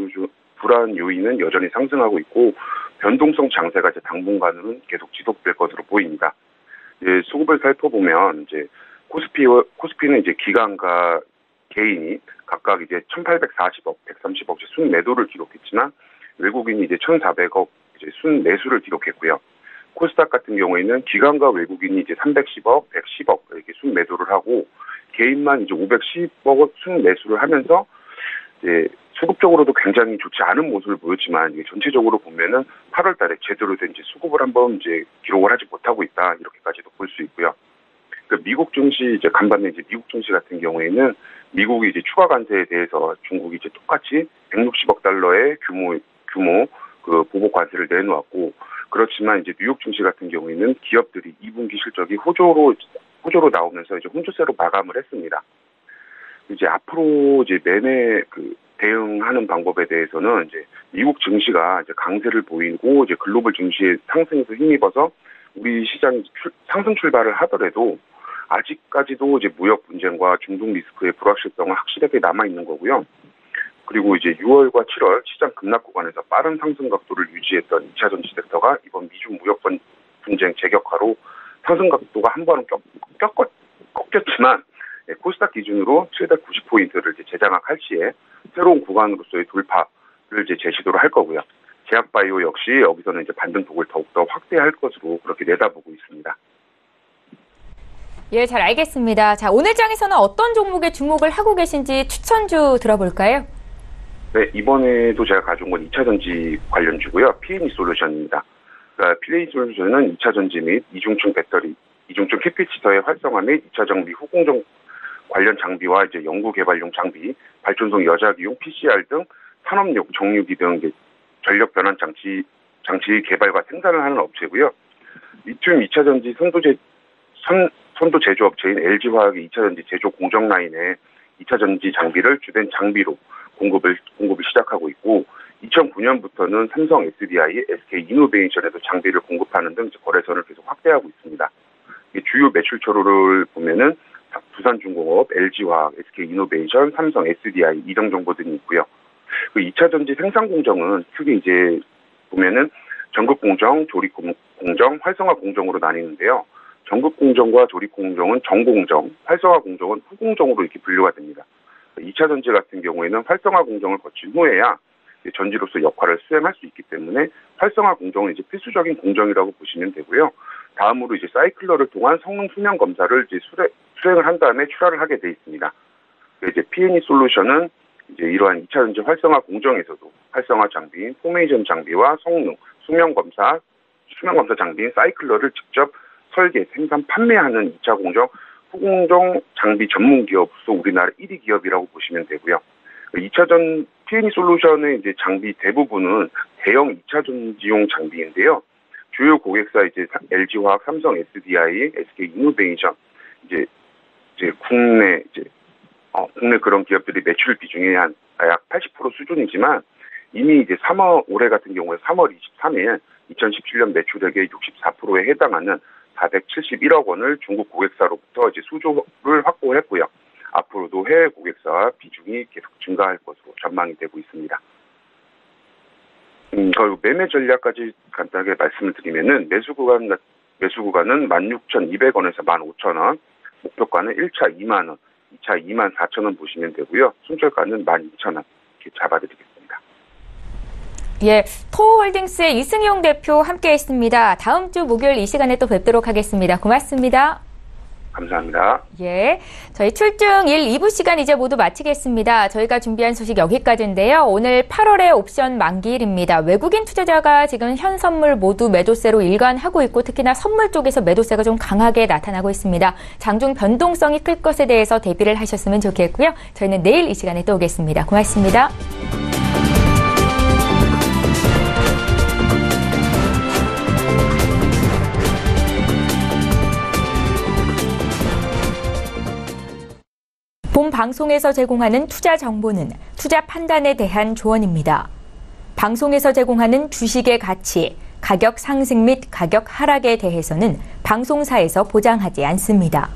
요인은 여전히 상승하고 있고, 변동성 장세가 당분간은 계속 지속될 것으로 보입니다. 수급을 살펴보면 코스피는 기관과 개인이 각각 1,840억, 130억 순매도를 기록했지만 외국인이 1,400억 순매수를 기록했고요. 코스닥 같은 경우에는 기관과 외국인이 310억, 110억 이렇게 순매도를 하고, 개인만 이제 510억 원 순매수를 하면서 이제 수급적으로도 굉장히 좋지 않은 모습을 보였지만 이게 전체적으로 보면은 8월 달에 제대로 된 이제 수급을 한번 이제 기록을 하지 못하고 있다 이렇게까지도 볼 수 있고요. 그 미국 증시 이제 간밤에 이제 미국 증시 같은 경우에는 미국이 이제 추가 관세에 대해서 중국이 이제 똑같이 160억 달러의 규모 그 보복 관세를 내놓았고 그렇지만 이제 뉴욕 증시 같은 경우에는 기업들이 2분기 실적이 호조로 나오면서 이제 혼조세로 마감을 했습니다. 이제 앞으로 이제 매매 그 대응하는 방법에 대해서는 이제 미국 증시가 이제 강세를 보이고 이제 글로벌 증시의 상승에서 힘입어서 우리 시장이 상승 출발을 하더라도 아직까지도 이제 무역 분쟁과 중동 리스크의 불확실성은 확실하게 남아 있는 거고요. 그리고 이제 6월과 7월 시장 급락 구간에서 빠른 상승 각도를 유지했던 2차 전지 섹터가 이번 미중 무역 분쟁 재격화로 상승 각도가 한 번은 꺾였지만 코스닥 기준으로 790포인트를 이제 재장악할 시에 새로운 구간으로서의 돌파를 이제 재시도를 할 거고요. 제약바이오 역시 여기서는 이제 반등폭을 더욱더 확대할 것으로 그렇게 내다보고 있습니다. 예, 잘 알겠습니다. 자, 오늘 장에서는 어떤 종목에 주목을 하고 계신지 추천주 들어볼까요? 네, 이번에도 제가 가져온 건 2차 전지 관련주고요. P&E 솔루션입니다. 그러니까 P&E 솔루션은 2차 전지 및 이중층 배터리, 이중층 캐피시터의 활성화 및 2차 장비 후공정 관련 장비와 이제 연구 개발용 장비, 발전소 여자기용 PCR 등 산업용 정유기 등 전력 변환 장치 개발과 생산을 하는 업체고요. 리튬 2차 전지 선도 제조업체인 LG화학의 2차 전지 제조 공정 라인에 2차 전지 장비를 주된 장비로 공급을 시작하고 있고 2009년부터는 삼성 SDI, SK 이노베이션에도 장비를 공급하는 등 거래선을 계속 확대하고 있습니다. 주요 매출처를 보면은 두산중공업, LG화학, SK 이노베이션, 삼성 SDI, 이정정보 등이 있고요. 그 2차 전지 생산 공정은 크게 이제 보면은 전극 공정, 조립 공정, 활성화 공정으로 나뉘는데요. 전극 공정과 조립 공정은 전공정, 활성화 공정은 후공정으로 이렇게 분류가 됩니다. 2차 전지 같은 경우에는 활성화 공정을 거친 후에야 전지로서 역할을 수행할 수 있기 때문에 활성화 공정은 이제 필수적인 공정이라고 보시면 되고요. 다음으로 이제 사이클러를 통한 성능 수명 검사를 이제 수행을 한 다음에 출하를 하게 돼 있습니다. 이제 P&E 솔루션은 이제 이러한 2차 전지 활성화 공정에서도 활성화 장비인 포메이션 장비와 성능, 수명 검사 장비인 사이클러를 직접 설계, 생산, 판매하는 2차 공정, 후공정 장비 전문 기업으로서 우리나라 1위 기업이라고 보시면 되고요. 2차전 P&E 솔루션의 이제 장비 대부분은 대형 2차 전지용 장비인데요. 주요 고객사 이제 LG화학, 삼성 SDI, SK 이노베이션 이제 국내 그런 기업들이 매출 비중이 약 80% 수준이지만 이미 이제 올해 같은 경우에 3월 23일 2017년 매출액의 64%에 해당하는 471억 원을 중국 고객사로부터 이제 수주를 확보했고요. 앞으로도 해외 고객사 비중이 계속 증가할 것으로 전망이 되고 있습니다. 그리고 매매 전략까지 간단하게 말씀을 드리면은 매수 구간은 16,200원에서 15,000원, 목표가는 1차 2만 원, 2차 24,000원 보시면 되고요. 순철가는 12,000원 이렇게 잡아드리겠습니다. 예, 토호홀딩스의 이승용 대표 함께했습니다. 다음 주 목요일 이 시간에 또 뵙도록 하겠습니다. 고맙습니다. 감사합니다. 예, 저희 출중 1, 2부 시간 이제 모두 마치겠습니다. 저희가 준비한 소식 여기까지인데요. 오늘 8월의 옵션 만기일입니다. 외국인 투자자가 지금 현 선물 모두 매도세로 일관하고 있고 특히나 선물 쪽에서 매도세가 좀 강하게 나타나고 있습니다. 장중 변동성이 클 것에 대해서 대비를 하셨으면 좋겠고요. 저희는 내일 이 시간에 또 오겠습니다. 고맙습니다. 본 방송에서 제공하는 투자 정보는 투자 판단에 대한 조언입니다. 방송에서 제공하는 주식의 가치, 가격 상승 및 가격 하락에 대해서는 방송사에서 보장하지 않습니다.